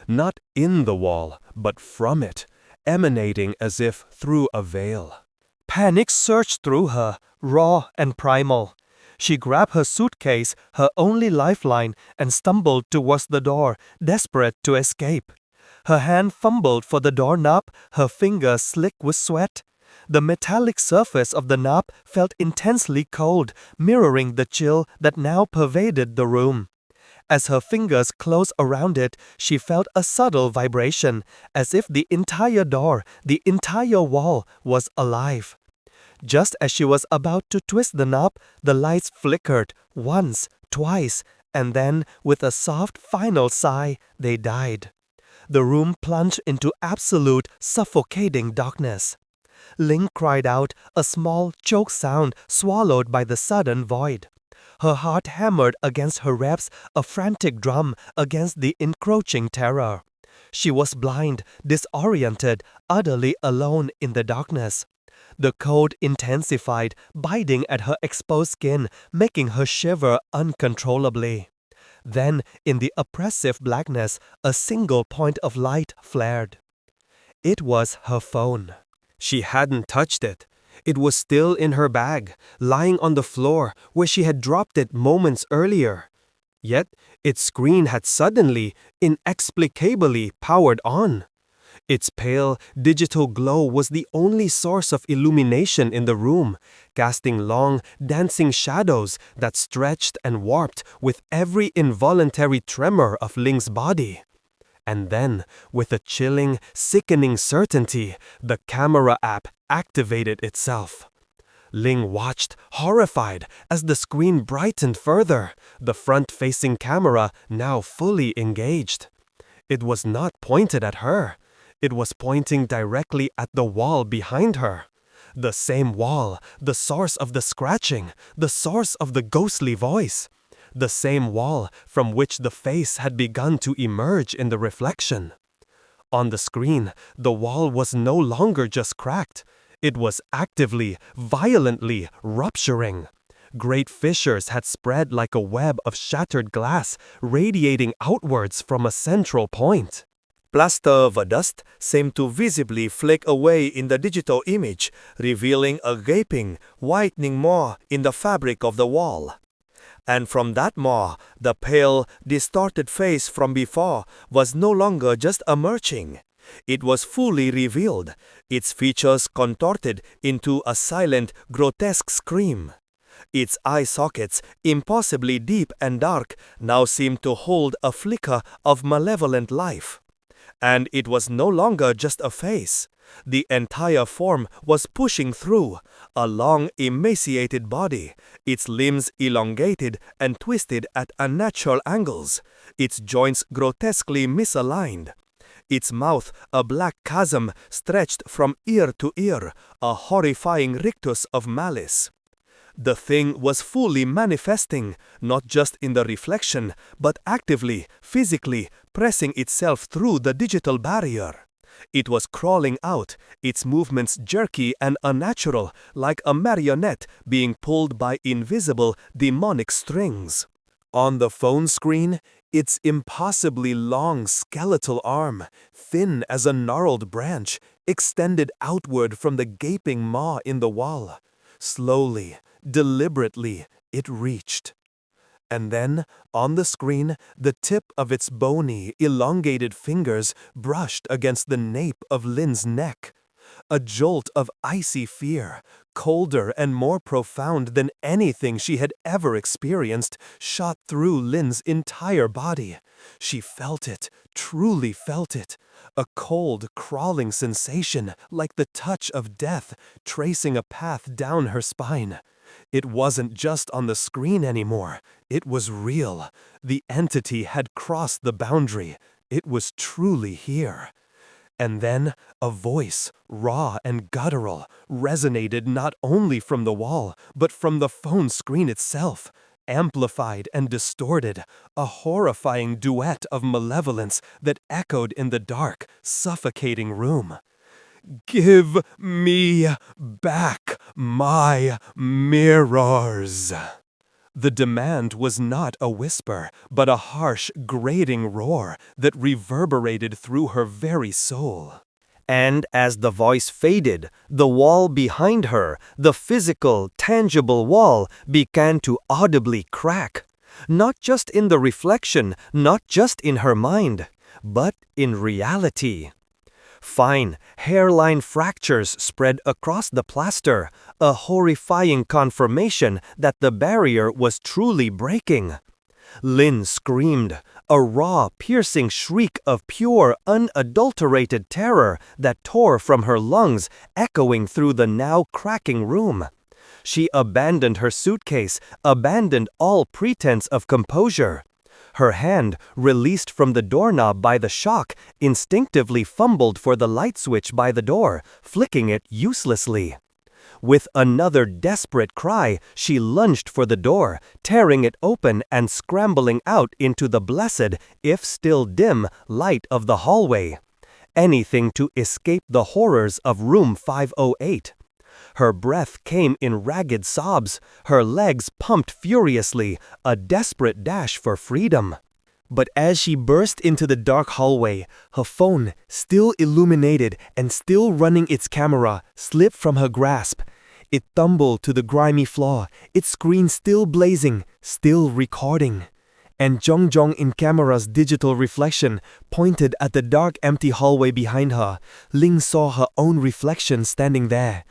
Not in the wall, but from it, emanating as if through a veil. Panic surged through her, raw and primal. She grabbed her suitcase, her only lifeline, and stumbled towards the door, desperate to escape. Her hand fumbled for the doorknob, her fingers slick with sweat. The metallic surface of the knob felt intensely cold, mirroring the chill that now pervaded the room. As her fingers closed around it, she felt a subtle vibration, as if the entire door, the entire wall, was alive. Just as she was about to twist the knob, the lights flickered once, twice, and then, with a soft final sigh, they died. The room plunged into absolute, suffocating darkness. Ling cried out, a small, choked sound swallowed by the sudden void. Her heart hammered against her ribs, a frantic drum against the encroaching terror. She was blind, disoriented, utterly alone in the darkness. The cold intensified, biting at her exposed skin, making her shiver uncontrollably. Then, in the oppressive blackness, a single point of light flared. It was her phone. She hadn't touched it. It was still in her bag, lying on the floor where she had dropped it moments earlier. Yet, its screen had suddenly, inexplicably powered on. Its pale, digital glow was the only source of illumination in the room, casting long, dancing shadows that stretched and warped with every involuntary tremor of Ling's body. And then, with a chilling, sickening certainty, the camera app activated itself. Ling watched, horrified, as the screen brightened further, the front-facing camera now fully engaged. It was not pointed at her. It was pointing directly at the wall behind her. The same wall, the source of the scratching, the source of the ghostly voice. The same wall from which the face had begun to emerge in the reflection. On the screen, the wall was no longer just cracked. It was actively, violently rupturing. Great fissures had spread like a web of shattered glass, radiating outwards from a central point. Plaster of dust seemed to visibly flake away in the digital image, revealing a gaping, whitening maw in the fabric of the wall. And from that maw, the pale, distorted face from before was no longer just emerging. It was fully revealed, its features contorted into a silent, grotesque scream. Its eye sockets, impossibly deep and dark, now seemed to hold a flicker of malevolent life. And it was no longer just a face. The entire form was pushing through, a long, emaciated body, its limbs elongated and twisted at unnatural angles, its joints grotesquely misaligned. Its mouth, a black chasm, stretched from ear to ear, a horrifying rictus of malice. The thing was fully manifesting, not just in the reflection, but actively, physically, pressing itself through the digital barrier. It was crawling out, its movements jerky and unnatural, like a marionette being pulled by invisible, demonic strings. On the phone screen, its impossibly long skeletal arm, thin as a gnarled branch, extended outward from the gaping maw in the wall. Slowly, deliberately, it reached. And then, on the screen, the tip of its bony, elongated fingers brushed against the nape of Lynn's neck. A jolt of icy fear, colder and more profound than anything she had ever experienced, shot through Lynn's entire body. She felt it, truly felt it. A cold, crawling sensation, like the touch of death, tracing a path down her spine. It wasn't just on the screen anymore. It was real. The entity had crossed the boundary. It was truly here. And then a voice, raw and guttural, resonated not only from the wall, but from the phone screen itself. Amplified and distorted, a horrifying duet of malevolence that echoed in the dark, suffocating room. "Give me back my mirrors." The demand was not a whisper, but a harsh, grating roar that reverberated through her very soul. And as the voice faded, the wall behind her, the physical, tangible wall, began to audibly crack. Not just in the reflection, not just in her mind, but in reality. Fine, hairline fractures spread across the plaster, a horrifying confirmation that the barrier was truly breaking. Lynn screamed, a raw, piercing shriek of pure, unadulterated terror that tore from her lungs, echoing through the now cracking room. She abandoned her suitcase, abandoned all pretense of composure. Her hand, released from the doorknob by the shock, instinctively fumbled for the light switch by the door, flicking it uselessly. With another desperate cry, she lunged for the door, tearing it open and scrambling out into the blessed, if still dim, light of the hallway. Anything to escape the horrors of room 508. Her breath came in ragged sobs, her legs pumped furiously, a desperate dash for freedom. But as she burst into the dark hallway, her phone, still illuminated and still running its camera, slipped from her grasp. It tumbled to the grimy floor, its screen still blazing, still recording. And Jong in camera's digital reflection pointed at the dark empty hallway behind her. Ling saw her own reflection standing there.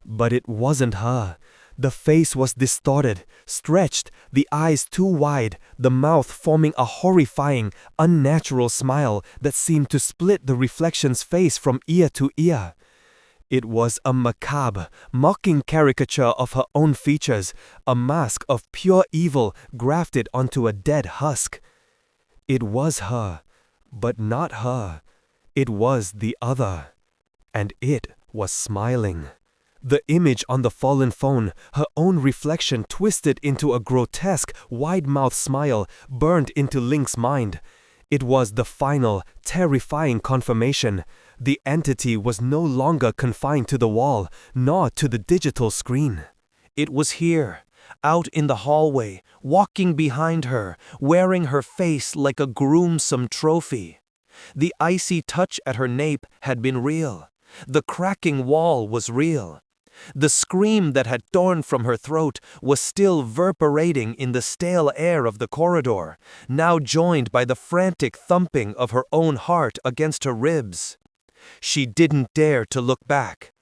But it wasn't her. The face was distorted, stretched, the eyes too wide, the mouth forming a horrifying, unnatural smile that seemed to split the reflection's face from ear to ear. It was a macabre, mocking caricature of her own features, a mask of pure evil grafted onto a dead husk. It was her, but not her. It was the other. And it was smiling. The image on the fallen phone, her own reflection twisted into a grotesque, wide-mouthed smile, burned into Link's mind. It was the final, terrifying confirmation. The entity was no longer confined to the wall, nor to the digital screen. It was here, out in the hallway, walking behind her, wearing her face like a gruesome trophy. The icy touch at her nape had been real. The cracking wall was real. The scream that had torn from her throat was still reverberating in the stale air of the corridor, now joined by the frantic thumping of her own heart against her ribs. She didn't dare to look back.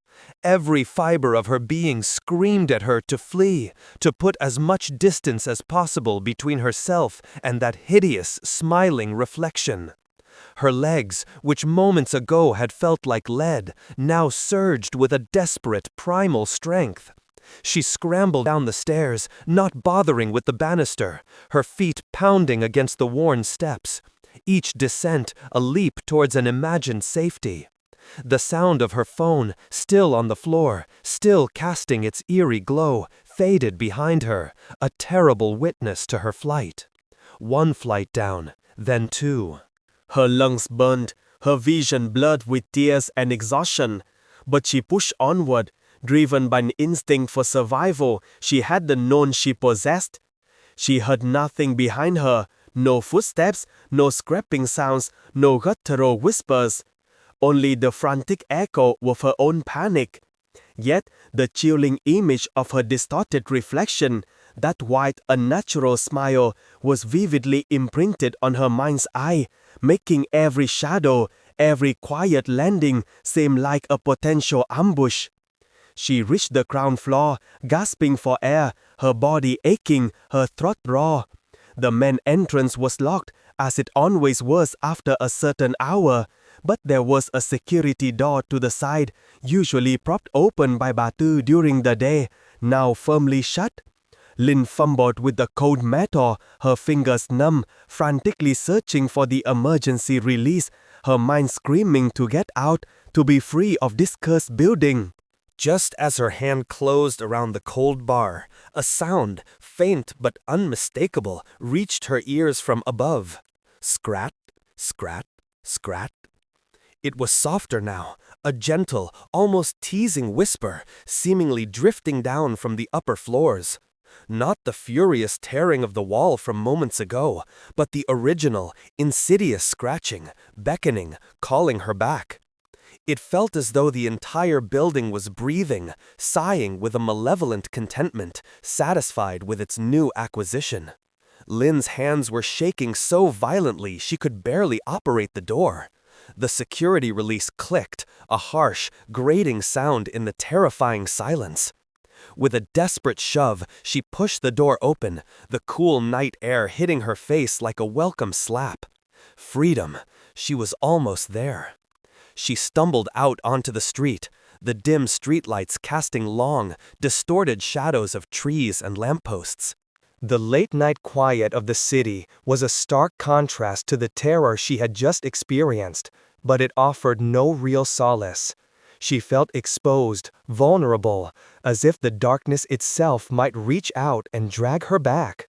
Every fiber of her being screamed at her to flee, to put as much distance as possible between herself and that hideous, smiling reflection. Her legs, which moments ago had felt like lead, now surged with a desperate, primal strength. She scrambled down the stairs, not bothering with the banister, her feet pounding against the worn steps. Each descent a leap towards an imagined safety. The sound of her phone, still on the floor, still casting its eerie glow, faded behind her, a terrible witness to her flight. One flight down, then two. Her lungs burned, her vision blurred with tears and exhaustion. But she pushed onward, driven by an instinct for survival she hadn't known she possessed. She heard nothing behind her, no footsteps, no scraping sounds, no guttural whispers. Only the frantic echo of her own panic. Yet the chilling image of her distorted reflection, that white, unnatural smile, was vividly imprinted on her mind's eye, making every shadow, every quiet landing seem like a potential ambush. She reached the ground floor, gasping for air, her body aching, her throat raw. The main entrance was locked, as it always was after a certain hour, but there was a security door to the side, usually propped open by Batu during the day, now firmly shut. Lin fumbled with the cold metal, her fingers numb, frantically searching for the emergency release, her mind screaming to get out, to be free of this cursed building. Just as her hand closed around the cold bar, a sound, faint but unmistakable, reached her ears from above. Scrat, scrat, scrat. It was softer now, a gentle, almost teasing whisper, seemingly drifting down from the upper floors. Not the furious tearing of the wall from moments ago, but the original, insidious scratching, beckoning, calling her back. It felt as though the entire building was breathing, sighing with a malevolent contentment, satisfied with its new acquisition. Lin's hands were shaking so violently she could barely operate the door. The security release clicked, a harsh, grating sound in the terrifying silence. With a desperate shove, she pushed the door open, the cool night air hitting her face like a welcome slap. Freedom. She was almost there. She stumbled out onto the street, the dim streetlights casting long, distorted shadows of trees and lampposts. The late-night quiet of the city was a stark contrast to the terror she had just experienced, but it offered no real solace. She felt exposed, vulnerable, as if the darkness itself might reach out and drag her back.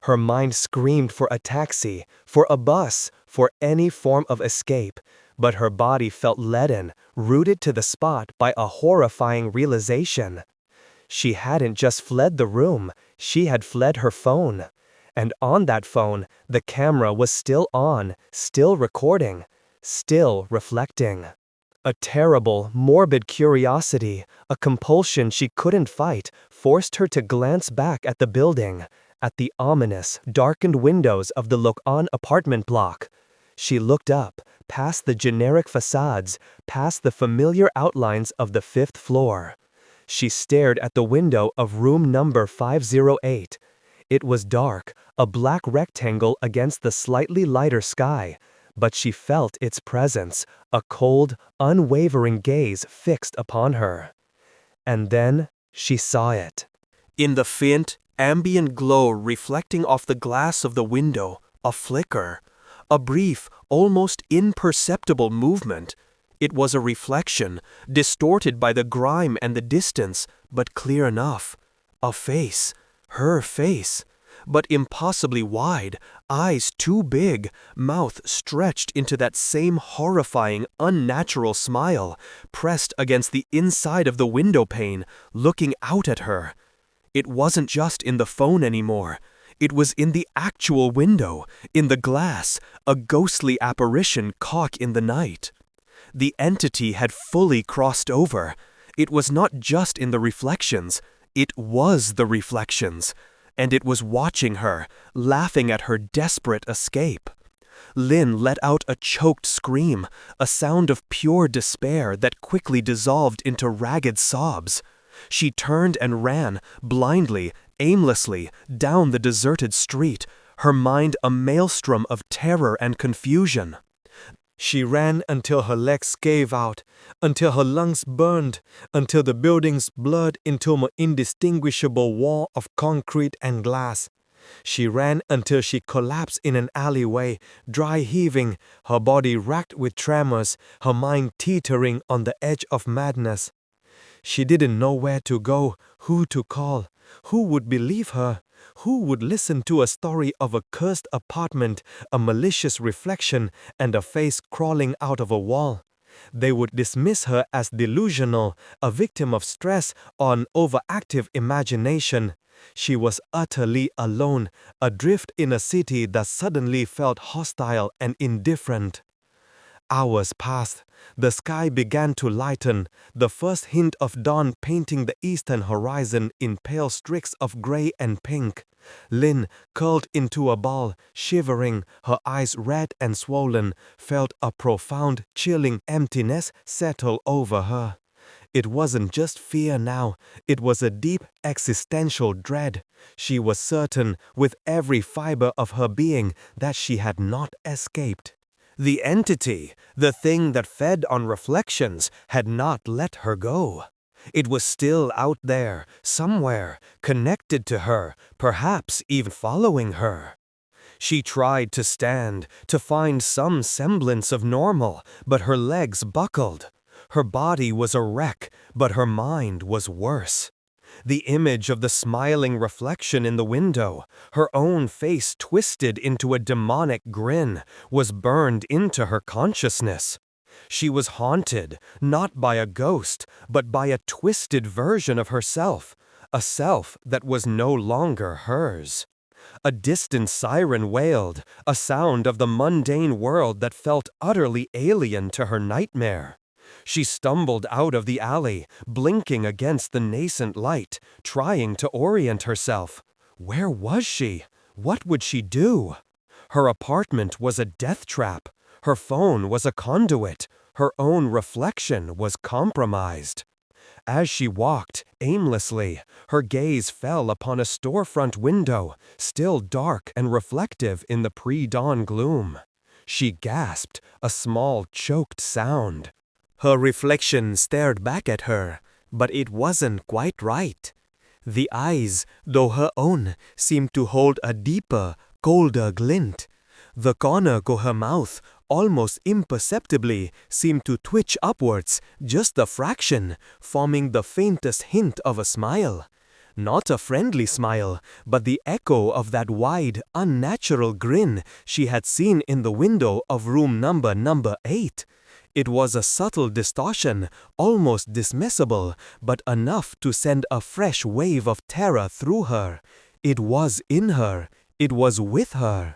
Her mind screamed for a taxi, for a bus, for any form of escape, but her body felt leaden, rooted to the spot by a horrifying realization. She hadn't just fled the room, she had fled her phone. And on that phone, the camera was still on, still recording, still reflecting. A terrible, morbid curiosity, a compulsion she couldn't fight, forced her to glance back at the building, at the ominous, darkened windows of the Lok'an apartment block. She looked up, past the generic facades, past the familiar outlines of the 5th floor. She stared at the window of room number 508. It was dark, a black rectangle against the slightly lighter sky, but she felt its presence, a cold, unwavering gaze fixed upon her. And then she saw it. In the faint, ambient glow reflecting off the glass of the window, a flicker, a brief, almost imperceptible movement. It was a reflection, distorted by the grime and the distance, but clear enough. A face, her face, but impossibly wide, eyes too big, mouth stretched into that same horrifying, unnatural smile, pressed against the inside of the window pane, looking out at her. It wasn't just in the phone anymore. It was in the actual window, in the glass, a ghostly apparition caught in the night. The entity had fully crossed over. It was not just in the reflections, it was the reflections. And it was watching her, laughing at her desperate escape. Lin let out a choked scream, a sound of pure despair that quickly dissolved into ragged sobs. She turned and ran, blindly, aimlessly, down the deserted street, her mind a maelstrom of terror and confusion. She ran until her legs gave out, until her lungs burned, until the buildings blurred into an indistinguishable wall of concrete and glass. She ran until she collapsed in an alleyway, dry heaving, her body racked with tremors, her mind teetering on the edge of madness. She didn't know where to go, who to call, who would believe her, who would listen to a story of a cursed apartment, a malicious reflection, and a face crawling out of a wall. They would dismiss her as delusional, a victim of stress or an overactive imagination. She was utterly alone, adrift in a city that suddenly felt hostile and indifferent. Hours passed. The sky began to lighten, the first hint of dawn painting the eastern horizon in pale streaks of gray and pink. Lynn, curled into a ball, shivering, her eyes red and swollen, felt a profound, chilling emptiness settle over her. It wasn't just fear now, it was a deep existential dread. She was certain, with every fiber of her being, that she had not escaped. The entity, the thing that fed on reflections, had not let her go. It was still out there, somewhere, connected to her, perhaps even following her. She tried to stand, to find some semblance of normal, but her legs buckled. Her body was a wreck, but her mind was worse. The image of the smiling reflection in the window, her own face twisted into a demonic grin, was burned into her consciousness. She was haunted, not by a ghost, but by a twisted version of herself, a self that was no longer hers. A distant siren wailed, a sound of the mundane world that felt utterly alien to her nightmare. She stumbled out of the alley, blinking against the nascent light, trying to orient herself. Where was she? What would she do? Her apartment was a death trap. Her phone was a conduit. Her own reflection was compromised. As she walked, aimlessly, her gaze fell upon a storefront window, still dark and reflective in the pre-dawn gloom. She gasped, a small, choked sound. Her reflection stared back at her, but it wasn't quite right. The eyes, though her own, seemed to hold a deeper, colder glint. The corner of her mouth, almost imperceptibly, seemed to twitch upwards, just a fraction, forming the faintest hint of a smile. Not a friendly smile, but the echo of that wide, unnatural grin she had seen in the window of room number 8. It was a subtle distortion, almost dismissible, but enough to send a fresh wave of terror through her. It was in her. It was with her.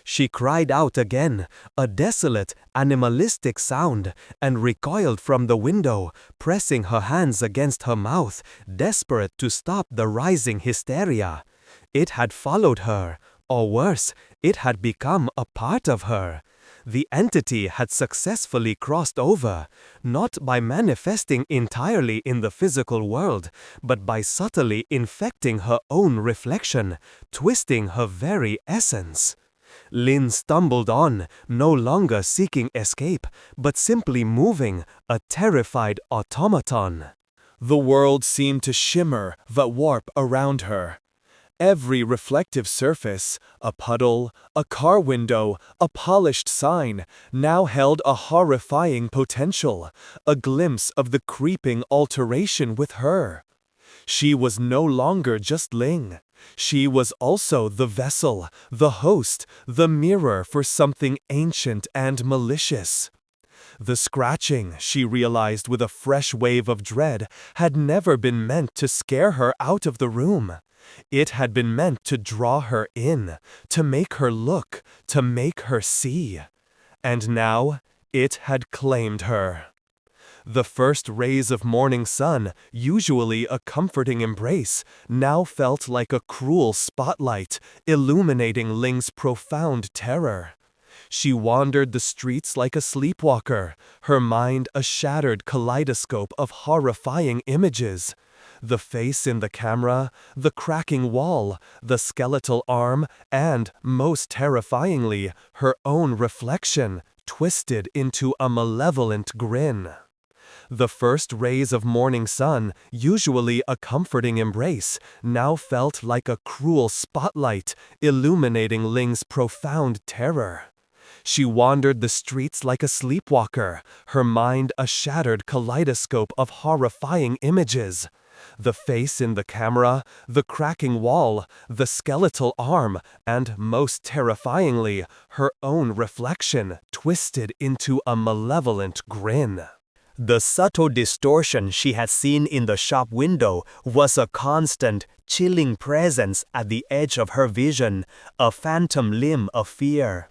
She cried out again, a desolate, animalistic sound, and recoiled from the window, pressing her hands against her mouth, desperate to stop the rising hysteria. It had followed her, or worse, it had become a part of her. The entity had successfully crossed over, not by manifesting entirely in the physical world, but by subtly infecting her own reflection, twisting her very essence. Lynn stumbled on, no longer seeking escape, but simply moving, a terrified automaton. The world seemed to shimmer, but warp around her. Every reflective surface, a puddle, a car window, a polished sign, now held a horrifying potential, a glimpse of the creeping alteration with her. She was no longer just Ling. She was also the vessel, the host, the mirror for something ancient and malicious. The scratching, she realized with a fresh wave of dread, had never been meant to scare her out of the room. It had been meant to draw her in, to make her look, to make her see. And now, it had claimed her. The first rays of morning sun, usually a comforting embrace, now felt like a cruel spotlight, illuminating Ling's profound terror. She wandered the streets like a sleepwalker, her mind a shattered kaleidoscope of horrifying images. The face in the camera, the cracking wall, the skeletal arm, and, most terrifyingly, her own reflection, twisted into a malevolent grin. The first rays of morning sun, usually a comforting embrace, now felt like a cruel spotlight, illuminating Ling's profound terror. She wandered the streets like a sleepwalker, her mind a shattered kaleidoscope of horrifying images. The face in the camera, the cracking wall, the skeletal arm, and, most terrifyingly, her own reflection, twisted into a malevolent grin. The subtle distortion she had seen in the shop window was a constant, chilling presence at the edge of her vision, a phantom limb of fear.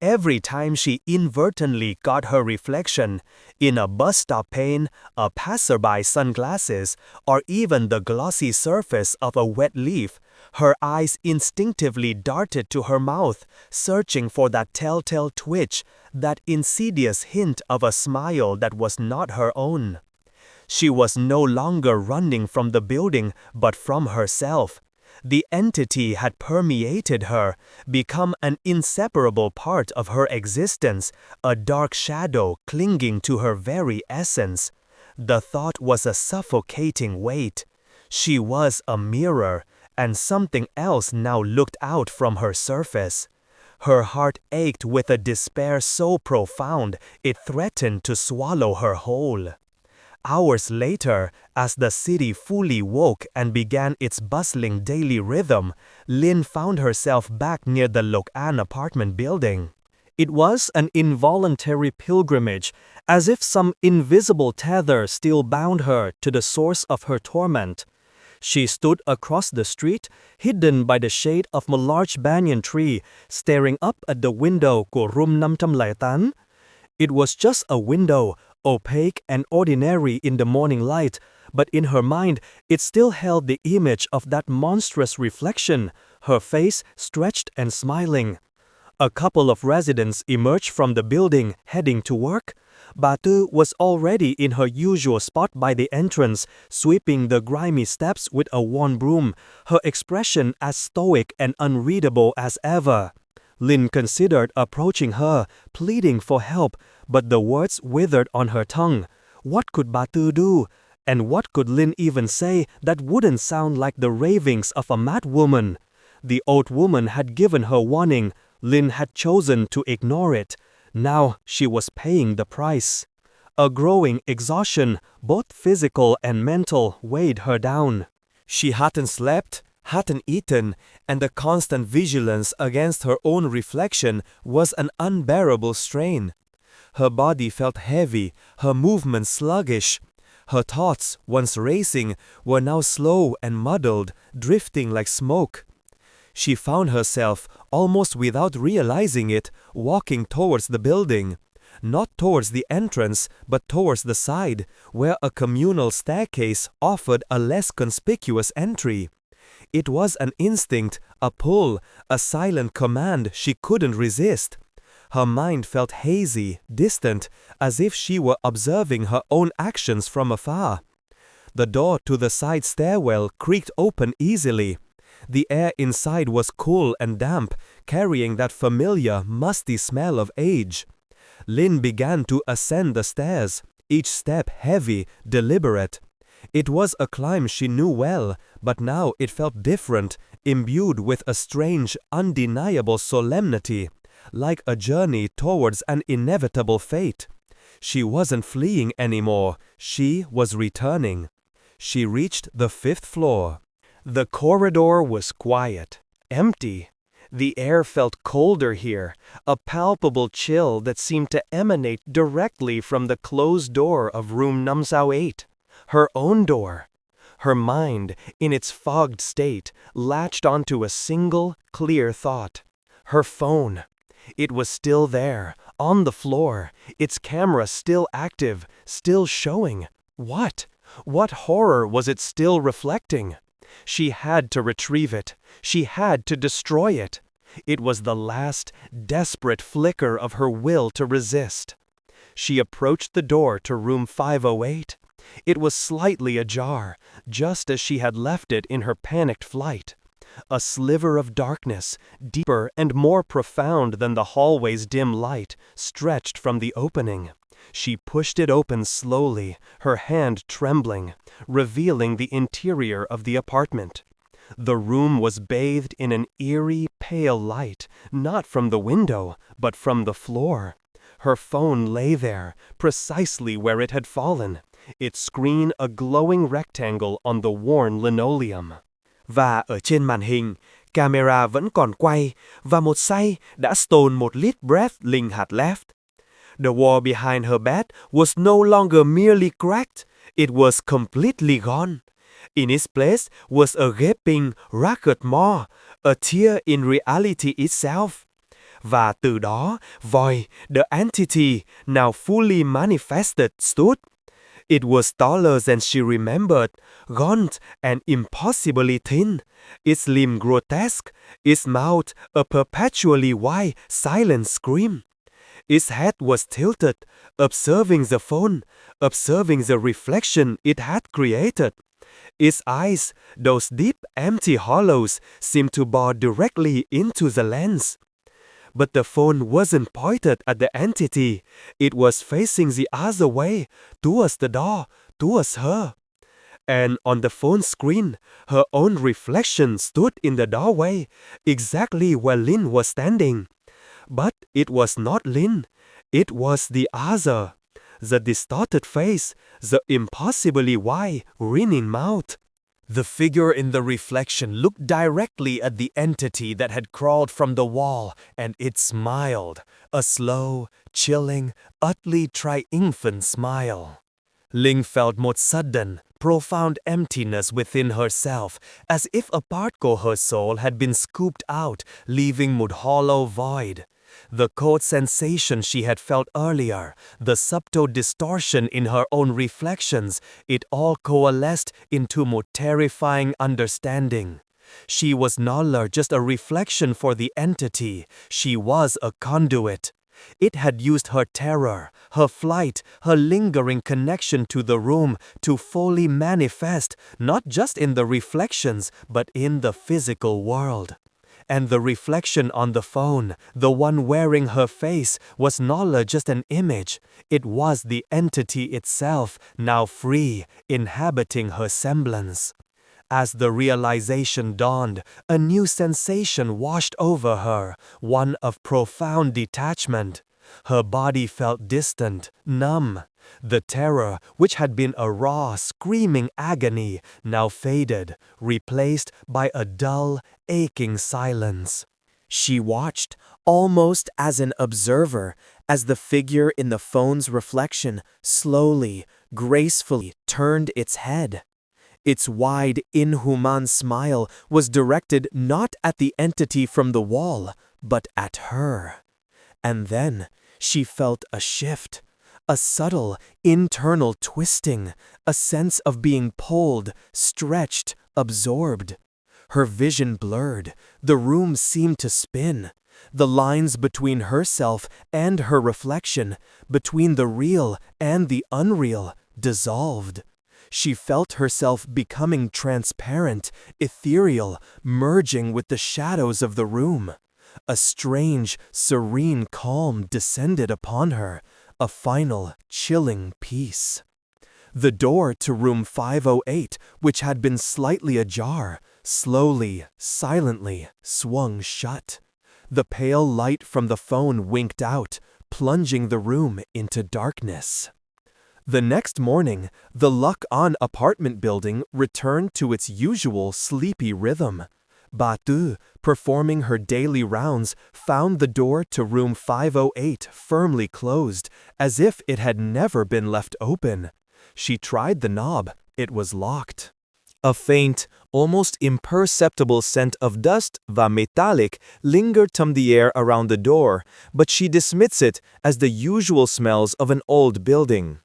Every time she inadvertently got her reflection, in a bus stop pane, a passerby's sunglasses, or even the glossy surface of a wet leaf, her eyes instinctively darted to her mouth, searching for that telltale twitch, that insidious hint of a smile that was not her own. She was no longer running from the building, but from herself. The entity had permeated her, become an inseparable part of her existence, a dark shadow clinging to her very essence. The thought was a suffocating weight. She was a mirror, and something else now looked out from her surface. Her heart ached with a despair so profound it threatened to swallow her whole. Hours later, as the city fully woke and began its bustling daily rhythm, Lynn found herself back near the Lok-An apartment building. It was an involuntary pilgrimage, as if some invisible tether still bound her to the source of her torment. She stood across the street, hidden by the shade of a large banyan tree, staring up at the window của room 508. It was just a window, opaque and ordinary in the morning light, but in her mind it still held the image of that monstrous reflection, her face stretched and smiling. A couple of residents emerged from the building, heading to work. Bà Tư was already in her usual spot by the entrance, sweeping the grimy steps with a worn broom, her expression as stoic and unreadable as ever. Lynn considered approaching her, pleading for help, but the words withered on her tongue. What could Bà Tư do? And what could Lynn even say that wouldn't sound like the ravings of a mad woman? The old woman had given her warning. Lynn had chosen to ignore it. Now she was paying the price. A growing exhaustion, both physical and mental, weighed her down. She hadn't slept, hadn't eaten, and the constant vigilance against her own reflection was an unbearable strain. Her body felt heavy, her movements sluggish. Her thoughts, once racing, were now slow and muddled, drifting like smoke. She found herself, almost without realizing it, walking towards the building. Not towards the entrance, but towards the side, where a communal staircase offered a less conspicuous entry. It was an instinct, a pull, a silent command she couldn't resist. Her mind felt hazy, distant, as if she were observing her own actions from afar. The door to the side stairwell creaked open easily. The air inside was cool and damp, carrying that familiar, musty smell of age. Lynn began to ascend the stairs, each step heavy, deliberate. It was a climb she knew well, but now it felt different, imbued with a strange, undeniable solemnity, like a journey towards an inevitable fate. She wasn't fleeing anymore, she was returning. She reached the 5th floor. The corridor was quiet, empty. The air felt colder here, a palpable chill that seemed to emanate directly from the closed door of room 508, her own door. Her mind, in its fogged state, latched onto a single, clear thought. Her phone. It was still there, on the floor, its camera still active, still showing. What? What horror was it still reflecting? She had to retrieve it. She had to destroy it. It was the last, desperate flicker of her will to resist. She approached the door to room 508. It was slightly ajar, just as she had left it in her panicked flight. A sliver of darkness, deeper and more profound than the hallway's dim light, stretched from the opening. She pushed it open slowly, her hand trembling, revealing the interior of the apartment. The room was bathed in an eerie, pale light, not from the window, but from the floor. Her phone lay there, precisely where it had fallen, its screen a glowing rectangle on the worn linoleum. Và ở trên màn hình, camera vẫn còn quay, và một say đã stole một lít breath Linh had left. The wall behind her bed was no longer merely cracked, it was completely gone. In its place was a gaping, ragged maw, a tear in reality itself. Và từ đó, Void, the entity, now fully manifested, stood. It was taller than she remembered, gaunt and impossibly thin, its limbs grotesque, its mouth a perpetually wide, silent scream. Its head was tilted, observing the phone, observing the reflection it had created. Its eyes, those deep, empty hollows, seemed to bore directly into the lens. But the phone wasn't pointed at the entity. It was facing the other way, towards the door, towards her. And on the phone screen, her own reflection stood in the doorway, exactly where Lin was standing. But it was not Lin. It was the other. The distorted face, the impossibly wide, grinning mouth. The figure in the reflection looked directly at the entity that had crawled from the wall, and it smiled, a slow, chilling, utterly triumphant smile. Ling felt một sudden, profound emptiness within herself, as if a part of her soul had been scooped out, leaving một hollow void. The cold sensation she had felt earlier, the subtle distortion in her own reflections, it all coalesced into a terrifying understanding. She was no longer just a reflection for the entity, she was a conduit. It had used her terror, her flight, her lingering connection to the room to fully manifest, not just in the reflections, but in the physical world. And the reflection on the phone, the one wearing her face, was no longer just an image. It was the entity itself, now free, inhabiting her semblance. As the realization dawned, a new sensation washed over her, one of profound detachment. Her body felt distant, numb. The terror, which had been a raw, screaming agony, now faded, replaced by a dull, aching silence. She watched, almost as an observer, as the figure in the phone's reflection slowly, gracefully turned its head. Its wide, inhuman smile was directed not at the entity from the wall, but at her. And then she felt a shift. A subtle, internal twisting, a sense of being pulled, stretched, absorbed. Her vision blurred, the room seemed to spin. The lines between herself and her reflection, between the real and the unreal, dissolved. She felt herself becoming transparent, ethereal, merging with the shadows of the room. A strange, serene calm descended upon her, a final, chilling peace. The door to room 508, which had been slightly ajar, slowly, silently swung shut. The pale light from the phone winked out, plunging the room into darkness. The next morning, the Luck-On apartment building returned to its usual sleepy rhythm. Batu, performing her daily rounds, found the door to room 508 firmly closed, as if it had never been left open. She tried the knob. It was locked. A faint, almost imperceptible scent of dust, va metallic, lingered from the air around the door, but she dismissed it as the usual smells of an old building.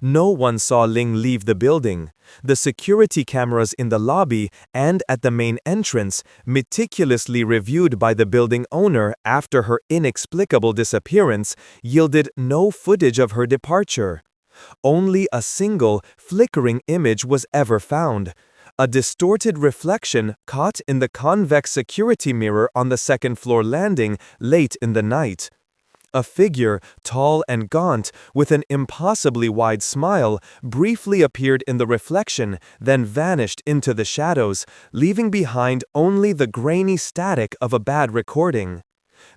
No one saw Ling leave the building. The security cameras in the lobby and at the main entrance, meticulously reviewed by the building owner after her inexplicable disappearance, yielded no footage of her departure. Only a single, flickering image was ever found. A distorted reflection caught in the convex security mirror on the second-floor landing late in the night. A figure, tall and gaunt, with an impossibly wide smile, briefly appeared in the reflection, then vanished into the shadows, leaving behind only the grainy static of a bad recording.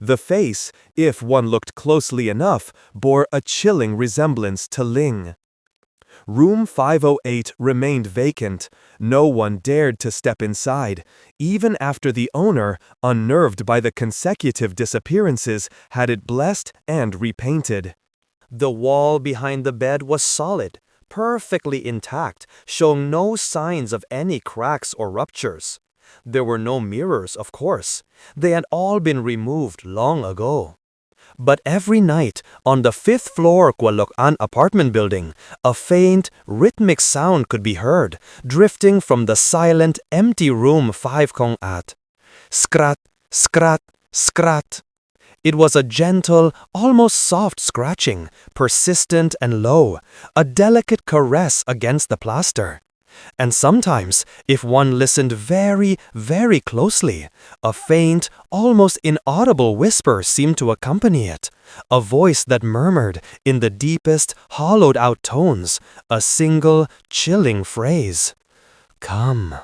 The face, if one looked closely enough, bore a chilling resemblance to Ling. Room 508 remained vacant. No one dared to step inside, even after the owner, unnerved by the consecutive disappearances, had it blessed and repainted. The wall behind the bed was solid, perfectly intact, showing no signs of any cracks or ruptures. There were no mirrors, of course. They had all been removed long ago. But every night, on the 5th floor An apartment building, a faint, rhythmic sound could be heard, drifting from the silent, empty room 5 at. Skrat, skrat, skrat. It was a gentle, almost soft scratching, persistent and low, a delicate caress against the plaster. And sometimes, if one listened very, very closely, a faint, almost inaudible whisper seemed to accompany it, a voice that murmured, in the deepest, hollowed-out tones, a single, chilling phrase. "Come,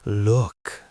look."